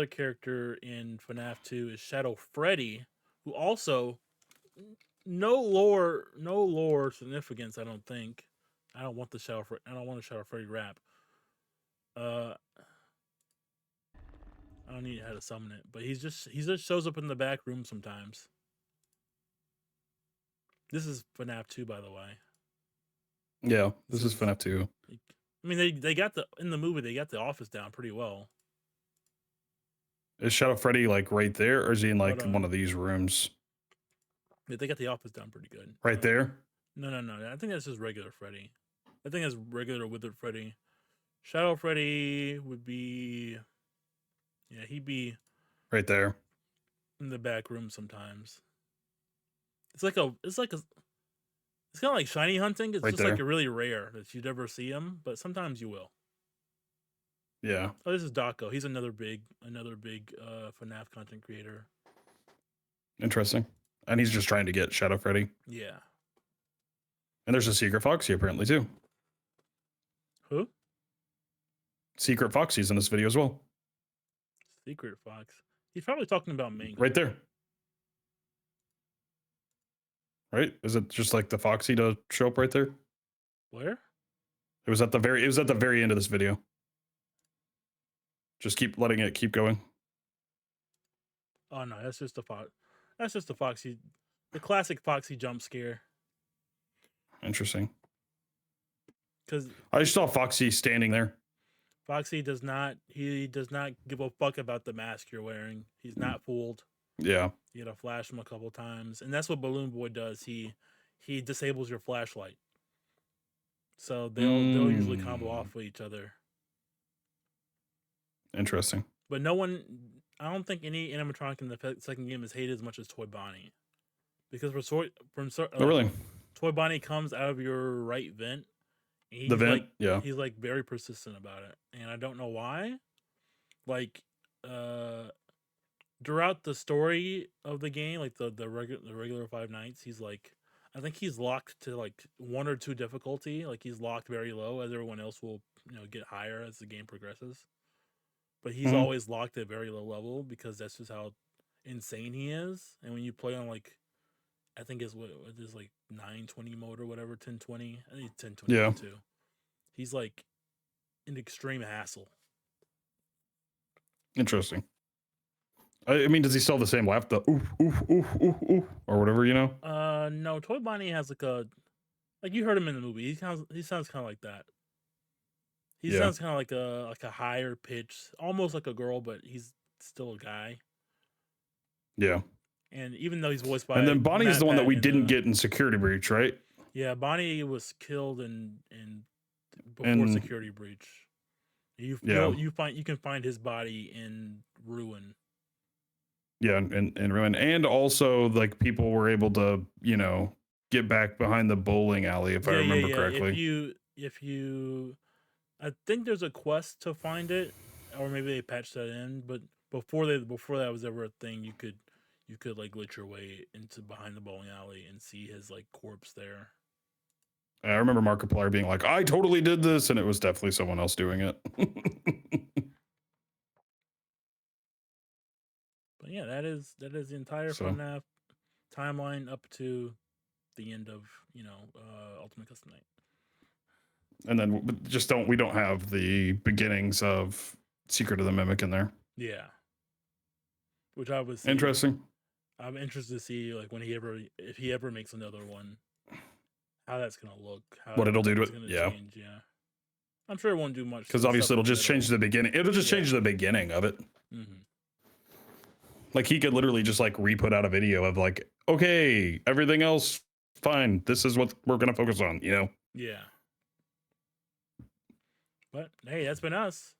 character in FNAF 2 is Shadow Freddy, who also no lore significance, I don't think. I don't want a Shadow Freddy rap. I don't need how to summon it, but he just shows up in the back room sometimes. This is FNAF 2, by the way. Yeah, this is FNAF 2. I mean, they got in the movie they got the office down pretty well. Is Shadow Freddy like right there, or is he in like one of these rooms? Yeah, they got the office down pretty good. Right there? No. I think that's just regular Freddy. I think that's regular withered Freddy. Shadow Freddy would be, yeah, he'd be right there in the back room sometimes. It's kind of like shiny hunting. It's right just there. like really rare that you'd ever see him, but sometimes you will. Yeah. Oh, this is Daco. He's another big FNAF content creator. Interesting. And he's just trying to get Shadow Freddy. Yeah. And there's a Secret Foxy apparently too. Who? Secret Foxy's in this video as well. Secret Fox. He's probably talking about Mango. Right there. Right? Is it just like the Foxy to show up right there? Where? It was at the very end of this video. Just keep letting it keep going. Oh no, that's just the Fox. That's just the Foxy, the classic Foxy jump scare. Interesting. Because I just saw Foxy standing there. Foxy does not give a fuck about the mask you're wearing. He's not fooled. Yeah. You gotta flash him a couple times, and that's what Balloon Boy does. He disables your flashlight, so they'll usually combo off with each other. Interesting. But I don't think any animatronic in the second game is hated as much as Toy Bonnie, because really? Toy Bonnie comes out of your right vent. And the vent, yeah. He's like very persistent about it, and I don't know why. Like, throughout the story of the game, like the regular Five Nights, he's like, I think he's locked to like 1 or 2 difficulty. Like he's locked very low, as everyone else will get higher as the game progresses. But he's always locked at very low level because that's just how insane he is. And when you play on like, I think it's like 920 mode or whatever, 1020. I think it's 1020 yeah. too. He's like an extreme hassle. Interesting. I mean, does he still have the same laugh? The oof, oof, oof, oof, oof, or whatever, No, Toy Bonnie has like you heard him in the movie. He sounds kind of like that. He sounds kind of like a higher pitch, almost like a girl, but he's still a guy. Yeah. And even though he's voiced by, and then Bonnie is the one that we didn't get in Security Breach, right? Yeah, Bonnie was killed before Security Breach. You can find his body in Ruin. Yeah, in Ruin, and also like people were able to get back behind the bowling alley if I remember correctly. If you, I think there's a quest to find it, or maybe they patched that in. But before that was ever a thing, you could like glitch your way into behind the bowling alley and see his like corpse there. I remember Markiplier being like, "I totally did this," and it was definitely someone else doing it. But yeah, that is the entire FNAF timeline up to the end of Ultimate Custom Night. And then we don't have the beginnings of Secret of the Mimic in there. Yeah. Which I was interesting. I'm interested to see like if he ever makes another one, how that's gonna look. What it'll do to it. Change, yeah. I'm sure it won't do much. Because obviously it'll just change the beginning. It'll just change the beginning of it. Mm-hmm. Like he could literally just like re-put out a video of like, okay, everything else fine. This is what we're gonna focus on, Yeah. But hey, that's been us.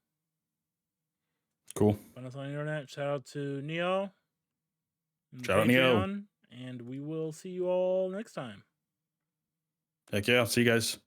Cool. Find us on the internet. Shout out to Neo. Shout out Neo. And we will see you all next time. Heck yeah. See you guys.